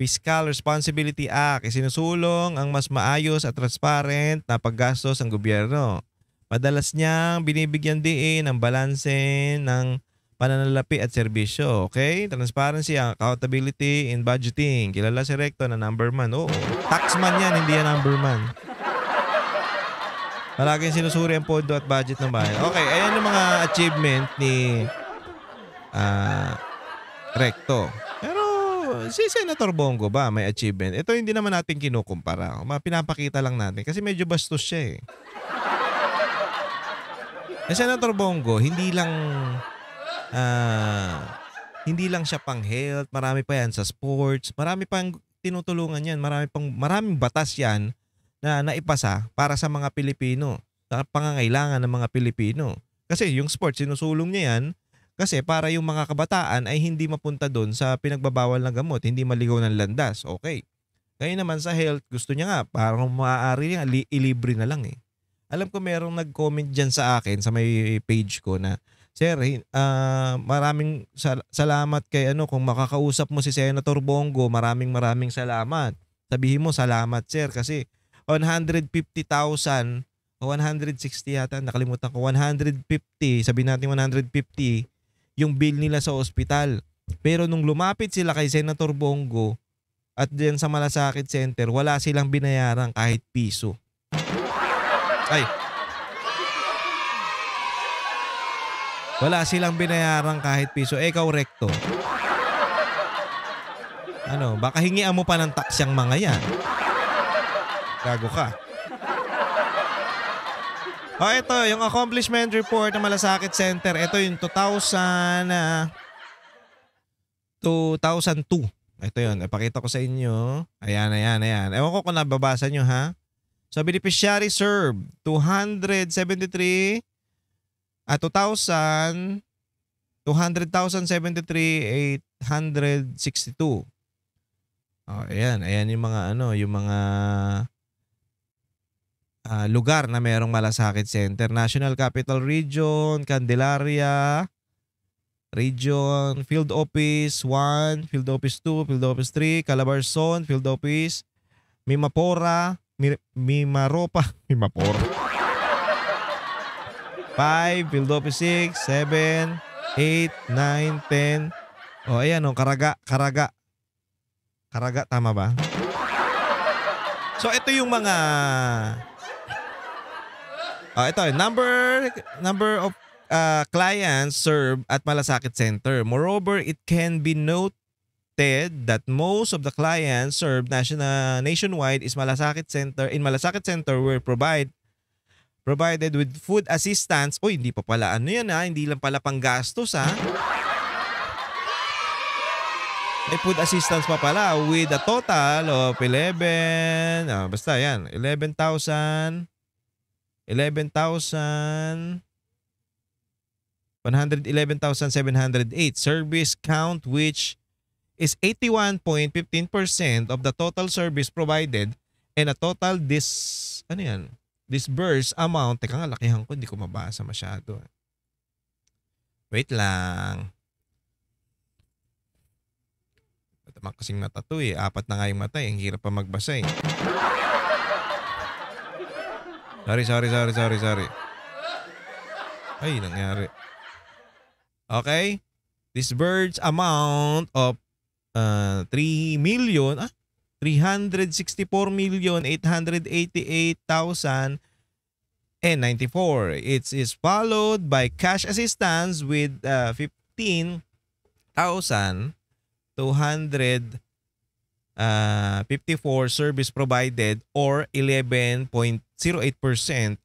Fiscal Responsibility Act. Isinusulong ang mas maayos at transparent na paggastos ng gobyerno. Madalas niyang binibigyan diin ang balanse ng pananalapi at serbisyo. Okay? Transparency, accountability in budgeting. Kilala si Recto na number man. Oo. Taxman yan, hindi yan number man. Palaging sinusuri ang pondo at budget ng bayan. Okay, ayan yung mga achievement ni Recto. Pero si Senator Bongo ba may achievement? Ito hindi naman natin kinukumpara. Pinapakita lang natin kasi medyo bastos siya Senator Bongo, hindi lang siya pang health, marami pa yan sa sports, marami pang tinutulungan yan, maraming batas yan na naipasa para sa mga Pilipino, sa pangangailangan ng mga Pilipino. Kasi yung sports, sinusulong niya yan kasi para yung mga kabataan ay hindi mapunta doon sa pinagbabawal ng gamot, hindi maligaw ng landas. Okay. Kaya naman sa health, gusto niya nga, parang maaari niya, ilibre na lang Alam ko merong nag-comment dyan sa akin, sa may page ko na, Sir, maraming salamat kay kung makakausap mo si Senator Bongo, maraming salamat. Sabihin mo, salamat sir, kasi 150,000 o 160 yata, nakalimutan ko, 150, sabihin natin 150, yung bill nila sa ospital. Pero nung lumapit sila kay Senator Bongo at diyan sa Malasakit Center, wala silang binayaran kahit piso. Wala silang binayaran kahit piso. Ikaw, Recto. Baka hingian mo pa ng tax yung mga yan. Gago ka. Ito, yung accomplishment report ng Malasakit Center. Ito yung 2002. Ito yun. Ipakita ko sa inyo. Ayan. Ewan ko kung nababasa nyo, ha? So, beneficiary served 273 200,073 862. Ayan yung mga lugar na mayroong Malasakit Center. National Capital Region, Candelaria Region, Field Office 1, Field Office 2, Field Office 3, Calabarzon, Field Office, Mimapora, Mimapora. 5, Field Office 6, 7, 8, 9, 10. Ayan Caraga. Caraga, tama ba? So, ito yung mga... ito, number of clients served at Malasakit Center. Moreover, it can be noted that most of the clients served nationwide is Malasakit Center. In Malasakit Center were provided with food assistance. Hindi pa pala hindi lang pala panggastos May food assistance pa pala with a total of 11,708 service count, which is 81.15% of the total service provided, and a total disbursed amount. Teka nga, lakihan ko, hindi ko mabasa masyado. Wait lang. Naman kasing mata to 4 na nga yung mata Ang hirap pa magbasa Sorry. Ay, nangyari. Okay. Disbursed amount of 3,364,888,000 and 94. It is followed by cash assistance with 15,254 service provided or 11.08%,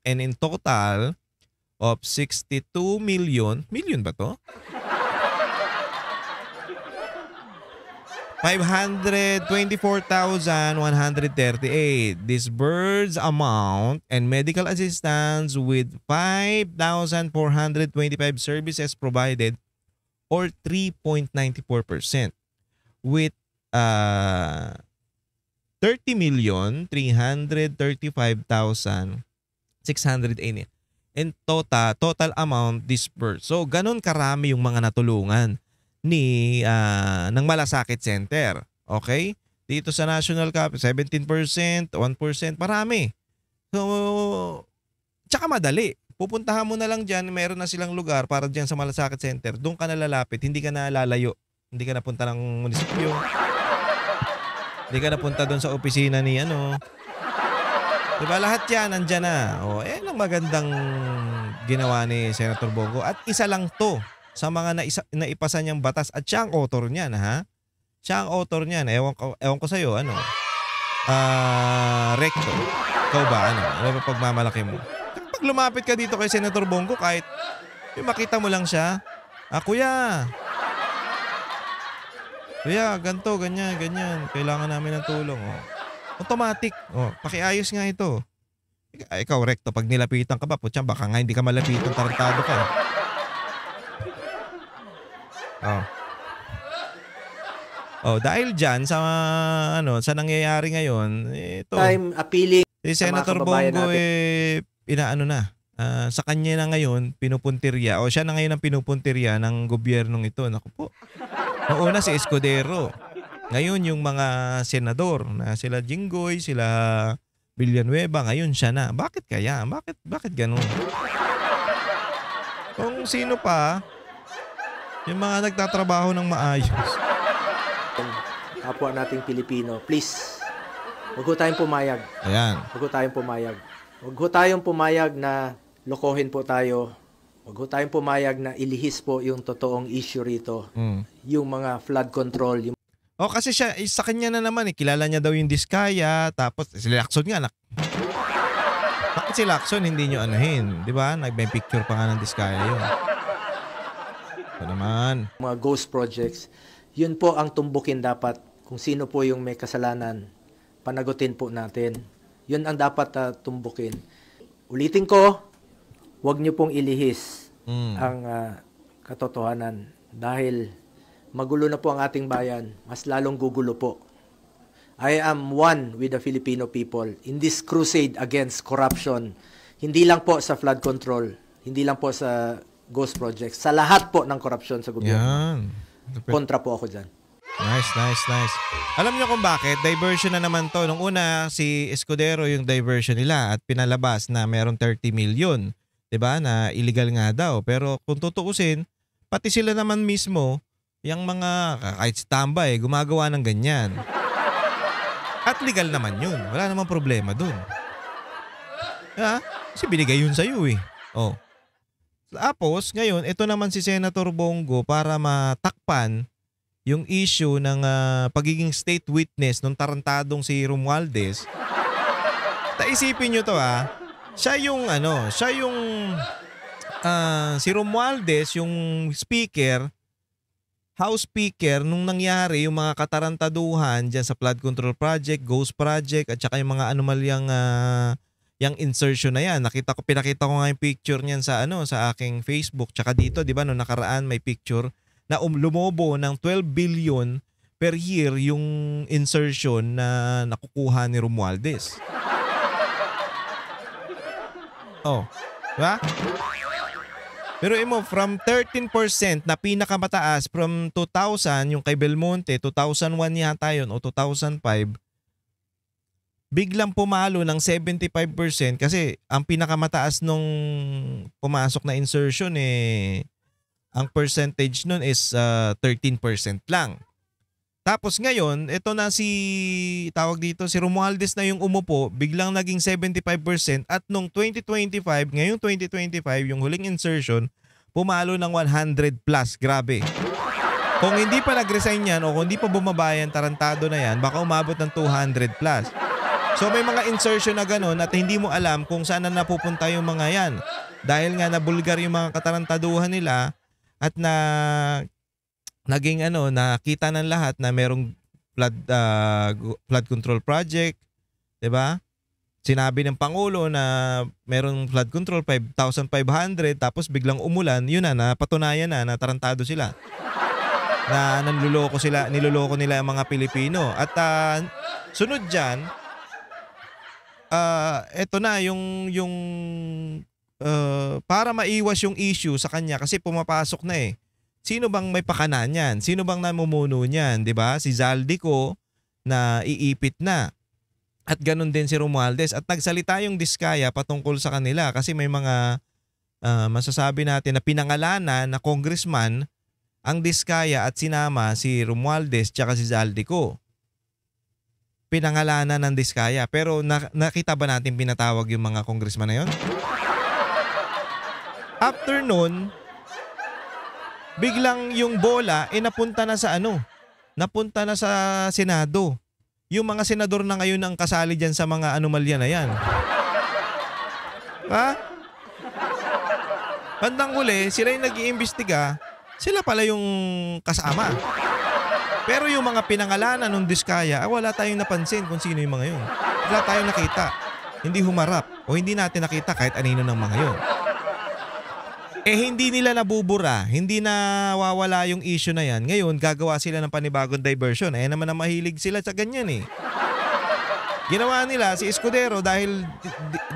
and in total of 62 million ba to? 524,138 disbursed amount and medical assistance with 5,425 services provided or 3.94%, with 30,335,680 in total amount disbursed. So ganun karami yung mga natulungan ng Malasakit Center. Okay? Dito sa National Cap, 17%, 1%, marami. So, tsaka madali. Pupuntahan mo na lang dyan, meron na silang lugar para dyan sa Malasakit Center. Doon ka na lalapit, hindi ka na lalayo. Hindi ka na punta ng munisipyo. Hindi ka na punta doon sa opisina ni Diba lahat yan, nandyan na. Ang magandang ginawa ni Senator Bongo. At isa lang to sa mga naipasa niyang batas at siya ang author niyan, ha? Siya ang author niyan. Ewan ko sa'yo, Recto. Ikaw ba, ano ba pagmamalaki mo? Pag lumapit ka dito kay Senator Bongo, kahit makita mo lang siya, Kuya, ganito, ganyan, kailangan namin ng tulong. Automatic. Pakiayos nga ito. Ikaw, Recto, pag nilapitan ka ba, putya, baka nga hindi ka malapitan, tarantado ka. Dahil dyan sa nangyayari ngayon, ito. Time appealing. Si Senator Bongo sa kanya na ngayon pinupuntirya, siya na ngayon ang pinupuntirya ng gobyernong ito. Naku po. Noong una si Escudero. Ngayon yung mga senador na sila Jinggoy, sila Villanueva, ngayon siya na. Bakit kaya? Bakit ganun? Kung sino pa yung mga nagtatrabaho ng maayos. Kapwa nating Pilipino, please, huwag ho tayong pumayag. Ayan. Huwag ho tayong pumayag. Huwag ho tayong pumayag na lokohin po tayo. Huwag ho tayong pumayag na ilihis po yung totoong issue rito. Yung mga flood control. Kasi siya, sa kanya na naman, kilala niya daw yung Diskaya, tapos si Lacson nga. Bakit si Lacson hindi nyo anuhin? Di ba? May picture pa nga ng Diskaya yun. Ito naman. Mga ghost projects, yun po ang tumbukin dapat. Kung sino po yung may kasalanan, panagutin po natin. Yun ang dapat tumbukin. Ulitin ko, huwag nyo pong ilihis ang katotohanan. Dahil magulo na po ang ating bayan, mas lalong gugulo po. I am one with the Filipino people in this crusade against corruption. Hindi lang po sa flood control, hindi lang po sa ghost projects, sa lahat po ng korupsyon sa gobyerno. Yan. Kontra po ako dyan. Nice. Alam niyo kung bakit? Diversion na naman to. Nung una, si Escudero yung diversion nila at pinalabas na meron 30 million. Diba? Na illegal nga daw. Pero kung tutuusin, pati sila naman mismo, yung mga kahit standby, gumagawa ng ganyan. At legal naman yun. Wala namang problema dun. Kasi binigay yun sa'yo eh. Tapos, ngayon, ito naman si Senator Bongo para matakpan yung issue ng pagiging state witness nung tarantadong si Romualdez. Isipin nyo to Siya yung si Romualdez, yung speaker, House Speaker, nung nangyari yung mga katarantaduhan dyan sa flood control project, ghost project, at saka yung mga anomalyang yung insertion na yan. Pinakita ko nga yung picture niyan sa aking Facebook. Tsaka dito, di ba, no nakaraan may picture na lumobo ng 12 billion per year yung insertion na nakukuha ni Romualdez. Diba? Pero from 13% na pinakamataas from 2000, yung kay Belmonte, 2001 yata yun o 2005, biglang pumalo ng 75% kasi ang pinakamataas nung pumasok na insertion ang percentage nun is 13% lang. Tapos ngayon, ito na si si Romualdez na yung umupo, biglang naging 75% at nung 2025, ngayong 2025, yung huling insertion, pumalo ng 100 plus. Grabe. Kung hindi pa nag-resign yan o kung hindi pa bumaba yan, tarantado na yan, baka umabot ng 200 plus. So may mga insertion na ganun at hindi mo alam kung saan na napupunta yung mga yan. Dahil nga nabulgar yung mga katarantaduhan nila at naging nakita ng lahat na merong flood control project, 'di ba? Sinabi ng Pangulo na merong flood control 5,500 tapos biglang umulan, yun na napatunayan na tarantado sila. Na niloloko nila ang mga Pilipino. At sunod diyan, eto na yung para maiwas yung issue sa kanya kasi pumapasok na eh. Sino bang may pakana niyan? Sino bang namumuno niyan, 'di ba? Si Zaldico na iipit na. At ganun din si Romualdez at nagsalita yung Diskaya patungkol sa kanila kasi may mga masasabi natin na pinangalanan na congressman ang Diskaya at sinama si Romualdez tsaka si Zaldico. Pinangalanan ng Diskaya pero nakita ba natin pinatawag yung mga congressman na yon? After nun, biglang yung bola napunta na sa napunta na sa Senado. Yung mga senador na ngayon ang kasali dyan sa mga anomalya na yan. Ha? Bandang huli, sila yung nag-iimbestiga, sila pala yung kasama. Pero yung mga pinangalanan ng Diskaya, wala tayong napansin kung sino yung mga yun. Wala tayong nakita. Hindi humarap o hindi natin nakita kahit anino ng mga yun. Hindi nila nabubura, hindi na wawala yung issue na yan. Ngayon, gagawa sila ng panibagong diversion. Naman na mahilig sila sa ganyan eh. Ginawa nila si Escudero dahil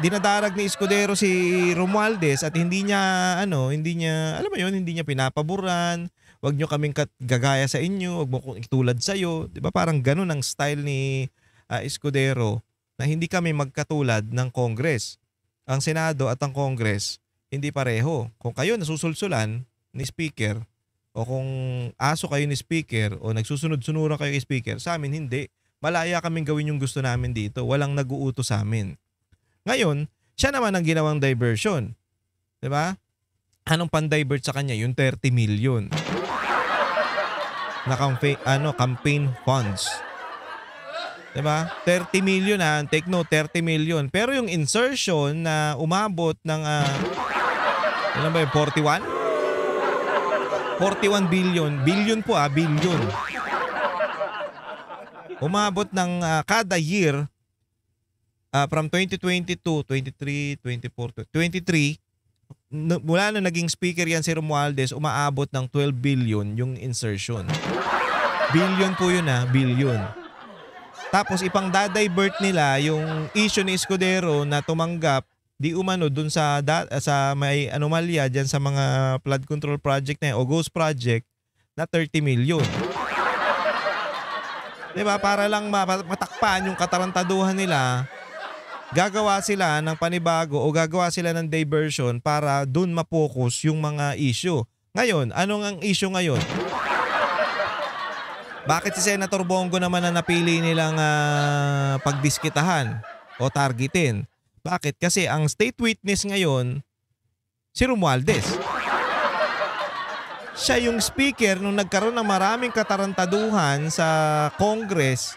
dinadarag ni Escudero si Romualdez at hindi niya alam mo yun, hindi niya pinapaboran. Huwag nyo kaming gagaya sa inyo, huwag mo kong itulad sa'yo. Diba parang ganun ang style ni Escudero na hindi kami magkatulad ng Congress. Ang Senado at ang Congress hindi pareho. Kung kayo nasusulsulan ni speaker o kung aso kayo ni speaker o nagsusunod-sunuran kayo ni speaker, sa amin hindi. Malaya kaming gawin yung gusto namin dito. Walang nag-uutos sa amin. Ngayon, siya naman ang ginawang diversion. 'Di ba? Anong pan-divert sa kanya? Yung 30 million. Na campaign funds. 'Di ba? 30 million take note, 30 million. Pero yung insertion na umabot ng ilan ba yun? 41? 41 billion. Billion po billion. Umabot ng kada year from 2022, 23, 24, 23, mula na naging speaker yan si Romualdez, umaabot ng 12 billion yung insertion. Billion po yun billion. Tapos ipang dadivert nila yung issue ni Escudero na tumanggap di umano dun sa may anomalya dyan sa mga flood control project na o ghost project na 30 million. Diba? Para lang matakpan yung katarantaduhan nila, gagawa sila ng panibago o gagawa sila ng diversion para dun mapokus yung mga issue. Ngayon, anong ang issue ngayon? Bakit si Senator Bongo naman na napili nilang pagdiskitahan o targetin? Bakit? Kasi ang state witness ngayon, si Romualdez. Siya yung speaker nung nagkaroon ng maraming katarantaduhan sa Congress.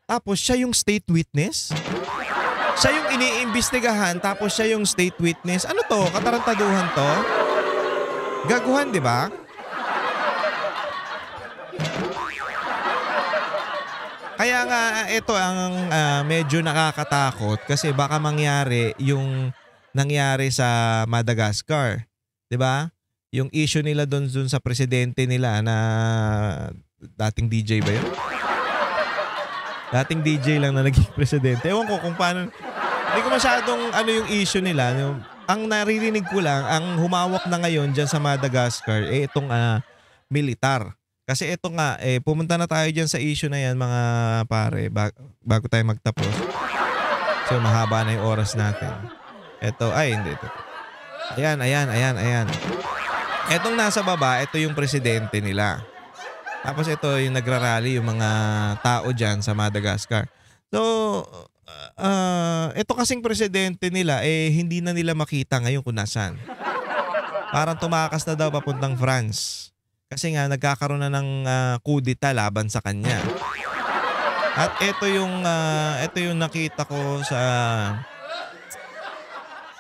Tapos siya yung state witness? Siya yung iniimbestigahan tapos siya yung state witness. Ano to? Katarantaduhan to? Gaguhan, di ba? Kaya nga ito ang medyo nakakatakot kasi baka mangyari yung nangyari sa Madagascar, 'di ba? Yung issue nila doon sa presidente nila na dating DJ ba 'yun? Dating DJ lang na naging presidente. Ewan ko kung paano. Hindi ko masyadong yung issue nila. Ang naririnig ko lang, ang humawak na ngayon diyan sa Madagascar itong militar. Kasi ito nga, pumunta na tayo dyan sa issue na yan mga pare bago tayo magtapos. So mahaba na yung oras natin. Ito, hindi ito. Ayan. Etong nasa baba, ito yung presidente nila. Tapos ito yung nagrarally yung mga tao dyan sa Madagascar. So, ito kasing presidente nila, hindi na nila makita ngayon kung nasaan. Parang tumakas na daw papuntang France. Kasi nga, nagkakaroon na ng kudita laban sa kanya. At ito yung nakita ko sa...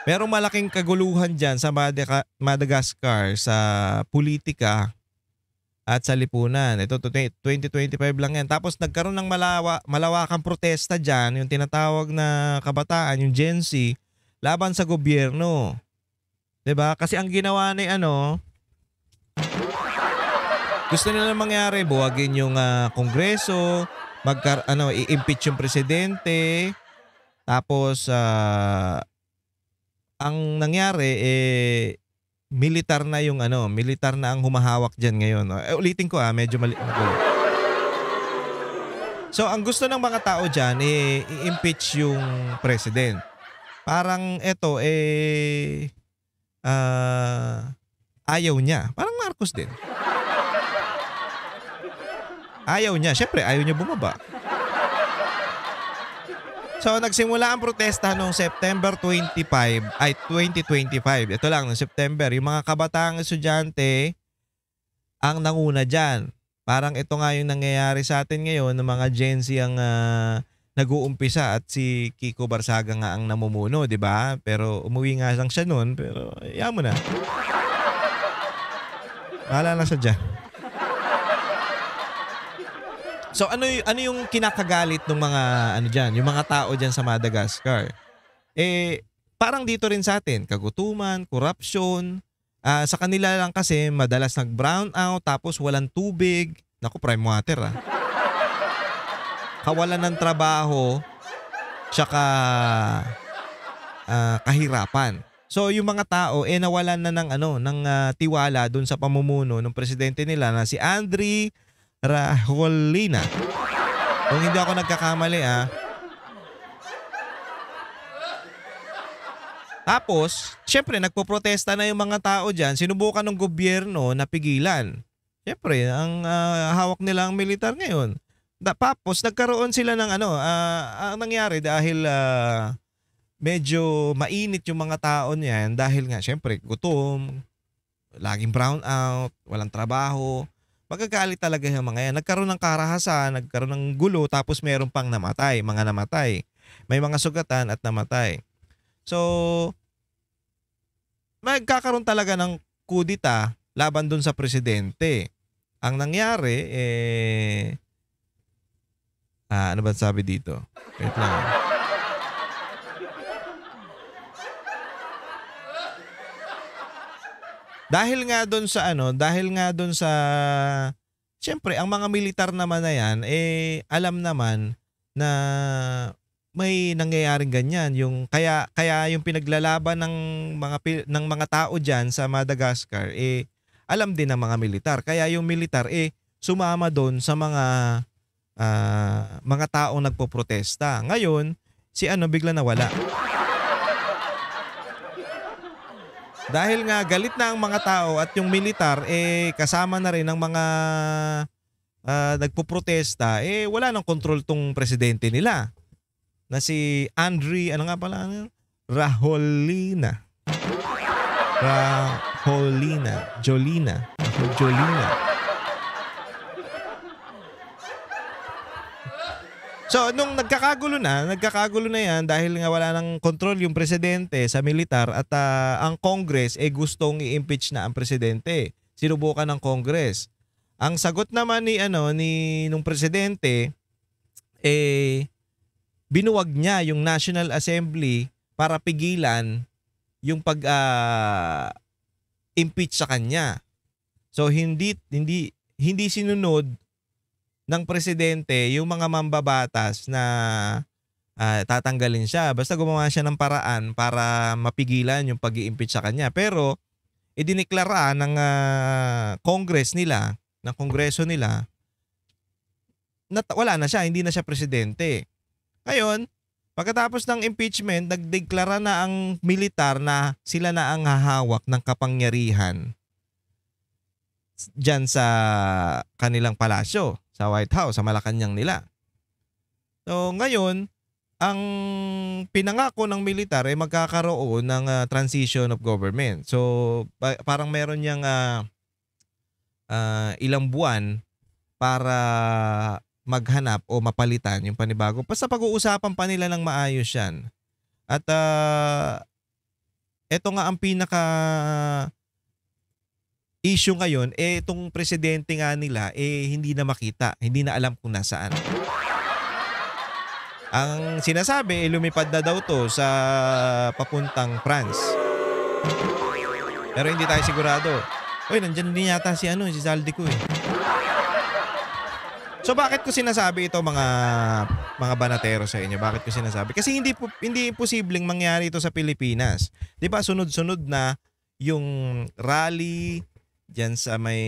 Merong malaking kaguluhan dyan sa Madagascar sa politika at sa lipunan. Ito 2025 lang yan. Tapos nagkaroon ng malawakang protesta dyan, yung tinatawag na kabataan, yung Gen Z, laban sa gobyerno. 'Di ba? Kasi ang ginawa ni gusto nila mangyari, buwagin yung kongreso, i-impeach yung presidente, tapos ang nangyari militar na yung militar na ang humahawak diyan ngayon. Ulitin ko medyo mali. So ang gusto ng mga tao diyan i-impeach yung president. Parang ito ayaw niya. Parang Marcos din. Ayaw niya. Syempre ayaw niya bumaba. So nagsimula ang protesta noong September 2025. Ito lang, noong September. Yung mga kabataang estudyante ang nanguna dyan. Parang ito nga yung nangyayari sa atin ngayon ng mga Gen Z ang nag-uumpisa at si Kiko Barsaga nga ang namumuno, di ba? Pero umuwi nga lang siya noon, pero mo na. Bahala na siya dyan. So ano yung kinakagalit ng mga diyan, yung mga tao diyan sa Madagascar? Parang dito rin sa atin, kagutuman, corruption. Sa kanila lang kasi madalas nag-brown out tapos walang tubig. Naku, prime water Kawalan ng trabaho, tsaka kahirapan. So yung mga tao nawalan na ng tiwala doon sa pamumuno ng presidente nila na si Andry Rajoelina. Kung hindi ako nagkakamali Tapos, syempre nagpoprotesta na yung mga tao diyan. Sinubukan ng gobyerno na pigilan. Syempre, ang hawak nila ang militar ngayon. Tapos nagkaroon sila ng ang nangyari dahil medyo mainit yung mga tao niyan dahil nga syempre gutom, laging brown out, walang trabaho. Magagalit talaga yung mga yan. Nagkaroon ng karahasan, nagkaroon ng gulo, tapos meron pang namatay, mga namatay. May mga sugatan at namatay. So, magkakaroon talaga ng kudita laban dun sa presidente. Ang nangyari, ano ba sabi dito? Wait lang. Dahil nga doon sa siyempre ang mga militar naman na yan alam naman na may nangyayaring ganyan, yung kaya yung pinaglalaban ng mga tao diyan sa Madagascar alam din ng mga militar, kaya yung militar sumama doon sa mga taong nagpoprotesta. Ngayon si bigla nawala. Dahil nga galit na ang mga tao at yung militar kasama na rin ng mga nagpoprotesta, wala nang kontrol tong presidente nila na si Andry Rajoelina. So, nung nagkakagulo na yan dahil nga wala nang control yung presidente sa militar at ang Congress gustong i-impeach na ang presidente. Sinubukan ng Congress. Ang sagot naman nung presidente binuwag niya yung National Assembly para pigilan yung impeach sa kanya. So hindi sinunod ng presidente yung mga mambabatas na tatanggalin siya. Basta gumawa siya ng paraan para mapigilan yung pag-i-impeach sa kanya. Pero idineklara ng Congress nila, ng Kongreso nila, na wala na siya, hindi na siya presidente. Ngayon, pagkatapos ng impeachment, nagdeklara na ang militar na sila na ang hahawak ng kapangyarihan dyan sa kanilang palasyo, sa White House, sa Malacanang nila. So ngayon, ang pinangako ng militar ay magkakaroon ng transition of government. So parang meron niyang ilang buwan para maghanap o mapalitan yung panibago. Basta pag-uusapan pa nila ng maayos yan. At eto nga ang pinaka issue ngayon, itong presidente nga nila hindi na makita, hindi na alam kung nasaan. Ang sinasabi, lumipad na daw to sa papuntang France. Pero hindi tayo sigurado. Uy, nandyan din yata si Zaldico eh. So bakit ko sinasabi ito mga banatero sa inyo? Bakit ko sinasabi? Kasi hindi posibleng mangyari ito sa Pilipinas. 'Di ba sunod-sunod na yung rally diyan sa may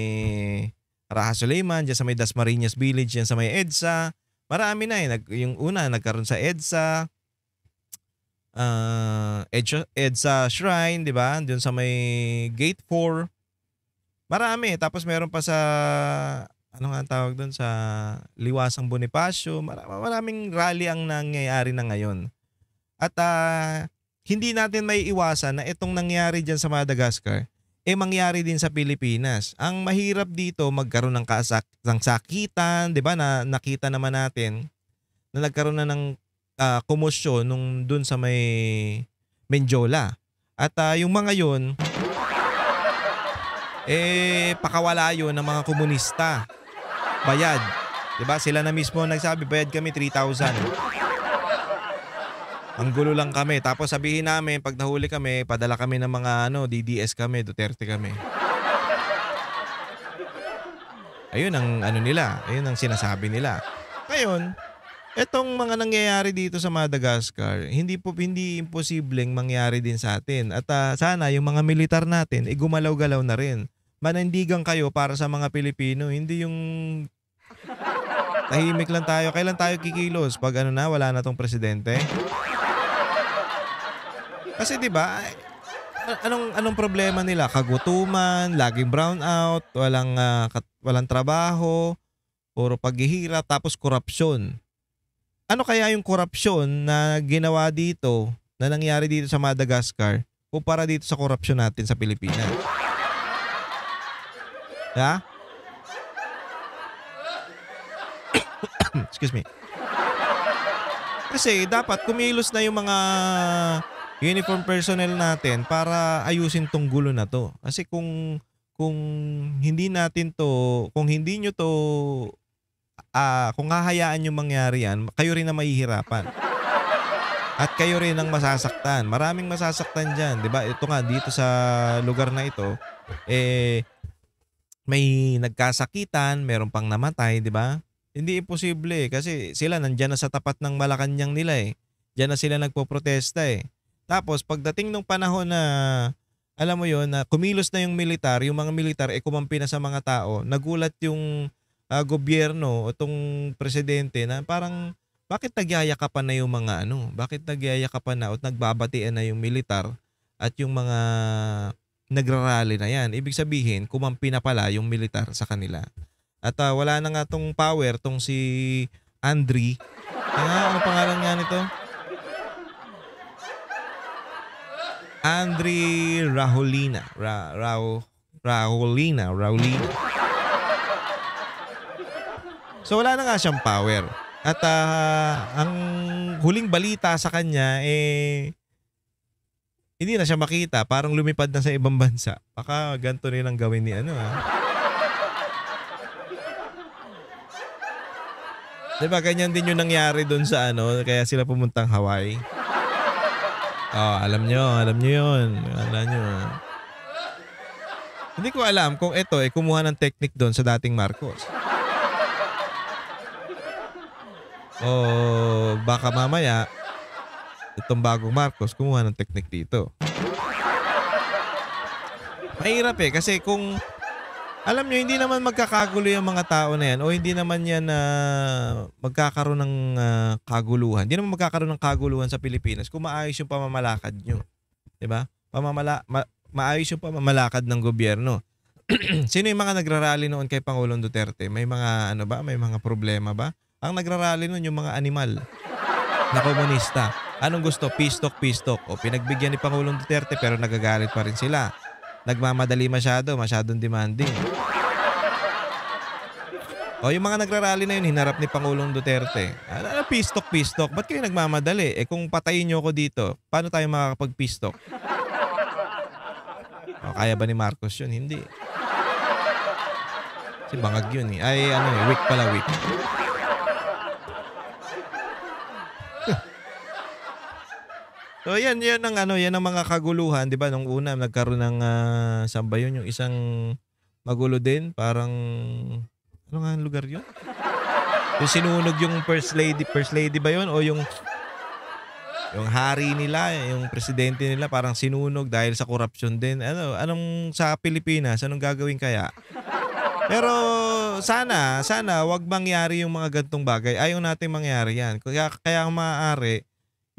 Raha Suleiman, diyan sa may Dasmariñas Village, diyan sa may EDSA. Marami na yung una nagkaroon sa EDSA. EDSA Shrine, 'di ba? Doon sa may Gate 4. Marami. Tapos meron pa sa ano nga ang tawag doon sa Liwasang Bonifacio, maraming rally ang nangyayari na ngayon. At hindi natin may iwasan na itong nangyari dyan sa Madagascar, mangyari din sa Pilipinas. Ang mahirap dito magkaroon ng sakitan, di ba? Na nakita naman natin na nagkaroon na ng komosyon nung doon sa may Menjola. At yung mga yun, pakawala yun ng mga komunista. Bayad. Diba? Sila na mismo nagsabi, bayad kami 3,000. Ang gulo lang kami. Tapos sabihin namin, pag nahuli kami, padala kami ng mga DDS kami, Duterte kami. Ayun ang nila. Ayun ang sinasabi nila. Ngayon, etong mga nangyayari dito sa Madagascar, hindi imposibleng mangyari din sa atin. At sana yung mga militar natin, gumalaw-galaw na rin. Manindigan kayo para sa mga Pilipino, hindi yung tahimik lang tayo. Kailan tayo kikilos? Pag wala na tong presidente? Kasi 'di ba? Anong problema nila? Kagutuman, laging brownout, walang trabaho, puro paghihirap, tapos korupsyon. Ano kaya yung korupsyon na ginawa dito, na nangyari dito sa Madagascar, kumpara dito sa korupsyon natin sa Pilipinas? Ha? Excuse me. Kasi dapat kumilos na yung mga uniform personnel natin para ayusin tong gulo na to. Kasi kung hindi natin to, kung hindi nyo to, kung hahayaan yung mangyari yan, kayo rin na mahihirapan. At kayo rin ang masasaktan. Maraming masasaktan dyan. Diba? Ito nga, dito sa lugar na ito, may nagkasakitan, meron pang namatay, di ba? Hindi imposible kasi sila nandyan na sa tapat ng Malacanang nila eh. Diyan na sila nagpoprotesta eh. Tapos pagdating ng panahon na, alam mo yon, na kumilos na yung militar, yung mga militar kumampi na sa mga tao, nagulat yung gobyerno o tong presidente na parang bakit nagyayakapan na yung mga bakit nagyayakapan na at nagbabatian na yung militar at yung mga nagrarally na yan. Ibig sabihin, kumampi na pala yung militar sa kanila. At wala na nga tong power, tong si Andry. Ano pangalan nga nito? Andry Rajoelina. Rajoelina. So wala na nga siyang power. At ang huling balita sa kanya hindi na siya makita, parang lumipad na sa ibang bansa. Baka ganito rin ang gawin ni Diba, ganyan din yung nangyari doon sa kaya sila pumuntang Hawaii. Alam nyo yun. Alam nyo. Hindi ko alam kung ito kumuha ng technique doon sa dating Marcos. O baka mamaya, itong bagong Marcos, kumuha ng technique dito. Mahirap kasi kung alam nyo, hindi naman magkakagulo yung mga tao na yan o hindi naman yan magkakaroon ng kaguluhan. Hindi naman magkakaroon ng kaguluhan sa Pilipinas kung maayos yung pamamalakad nyo. Diba? Maayos yung pamamalakad ng gobyerno. Sino yung mga nagrarally noon kay Pangulong Duterte? May mga ano ba? May mga problema ba? Ang nagrarally noon yung mga animal na komunista. Anong gusto? Peace talk, peace talk. O pinagbigyan ni Pangulong Duterte pero nagagalit pa rin sila. Nagmamadali masyadong demanding. O yung mga nagrarally na yun, hinarap ni Pangulong Duterte. Peace talk, peace talk. Ba't kayo nagmamadali? Kung patayin nyo ako dito, paano tayo makakapag-peace talk? O, kaya ba ni Marcos yun? Hindi. Si bangag yun eh. Ay, weak pala, weak. So, yan ang mga kaguluhan, 'di ba? Nung una nagkaroon ng saan ba yun? Yung isang magulo din, parang ano nga ang lugar yun? Yung sinunog yung first lady ba yun? O yung hari nila, yung presidente nila parang sinunog dahil sa corruption din. Anong sa Pilipinas, anong gagawin kaya? Pero sana wag mangyari yung mga gantong bagay. Ayaw nating mangyari yan. Kaya ang maaari,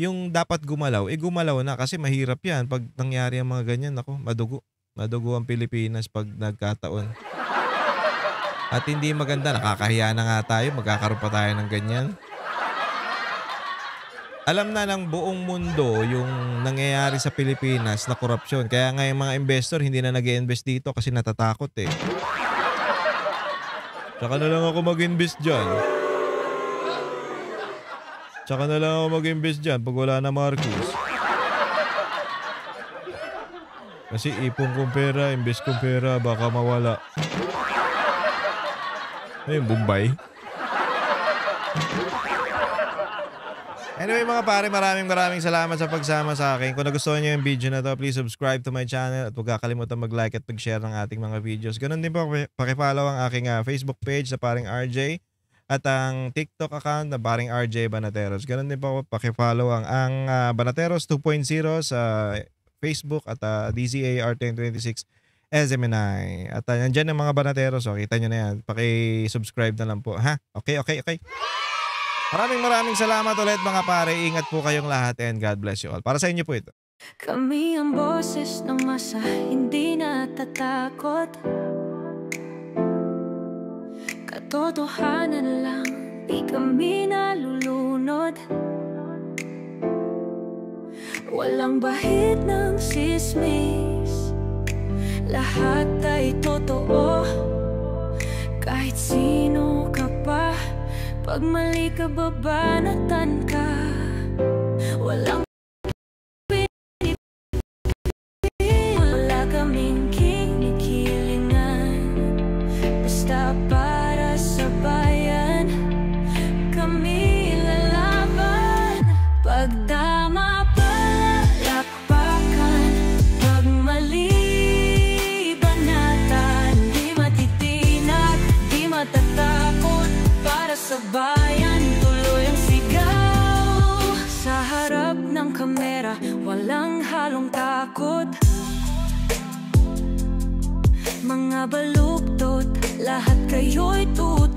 yung dapat gumalaw, gumalaw na kasi mahirap yan. Pag nangyari ang mga ganyan, ako, madugo ang Pilipinas pag nagkataon. At hindi maganda, nakakahiya na nga tayo, magkakaroon pa tayo ng ganyan. Alam na ng buong mundo yung nangyayari sa Pilipinas na korupsyon. Kaya nga yung mga investor hindi na nag-i-invest dito kasi natatakot eh. Tsaka na lang ako mag-invest dyan. Pag wala na Marcos. Kasi ipon kong pera, invest kong pera, baka mawala. Ayun, Bombay. Anyway mga pare, maraming salamat sa pagsama sa akin. Kung nagustuhan nyo yung video na to, please subscribe to my channel at huwag kakalimutan mag-like at mag-share ng ating mga videos. Ganun din po, pakifollow ang aking Facebook page na Paring RJ at ang TikTok account na Paring RJ Banateros. Ganun din po, pakifollow ang Banateros 2.0 sa Facebook at DZAR1026 SMNI. At nandyan ang mga Banateros. O, kita nyo na yan. Paki-subscribe na lang po. Ha? Okay. Maraming salamat ulit mga pare. Ingat po kayong lahat and God bless you all. Para sa inyo po ito. Kami ang boses ng masa, hindi natatakot. Katotohanan lang, di kami nalulunod. Walang bahid ng sismis, lahat ay totoo. Kahit sino ka pa, pag mali ka babanatan ka. Walang wala kaming kinikilingan, basta para sa bayan kami lalaban. Pag tama palakpakan, pag mali banatan, di matitinag, di matatakot. Para sa bayan, tuloy ang sigaw. Sa harap ng kamera, walang halong takot. Mga baluktot, lahat kayo'y tutuwa.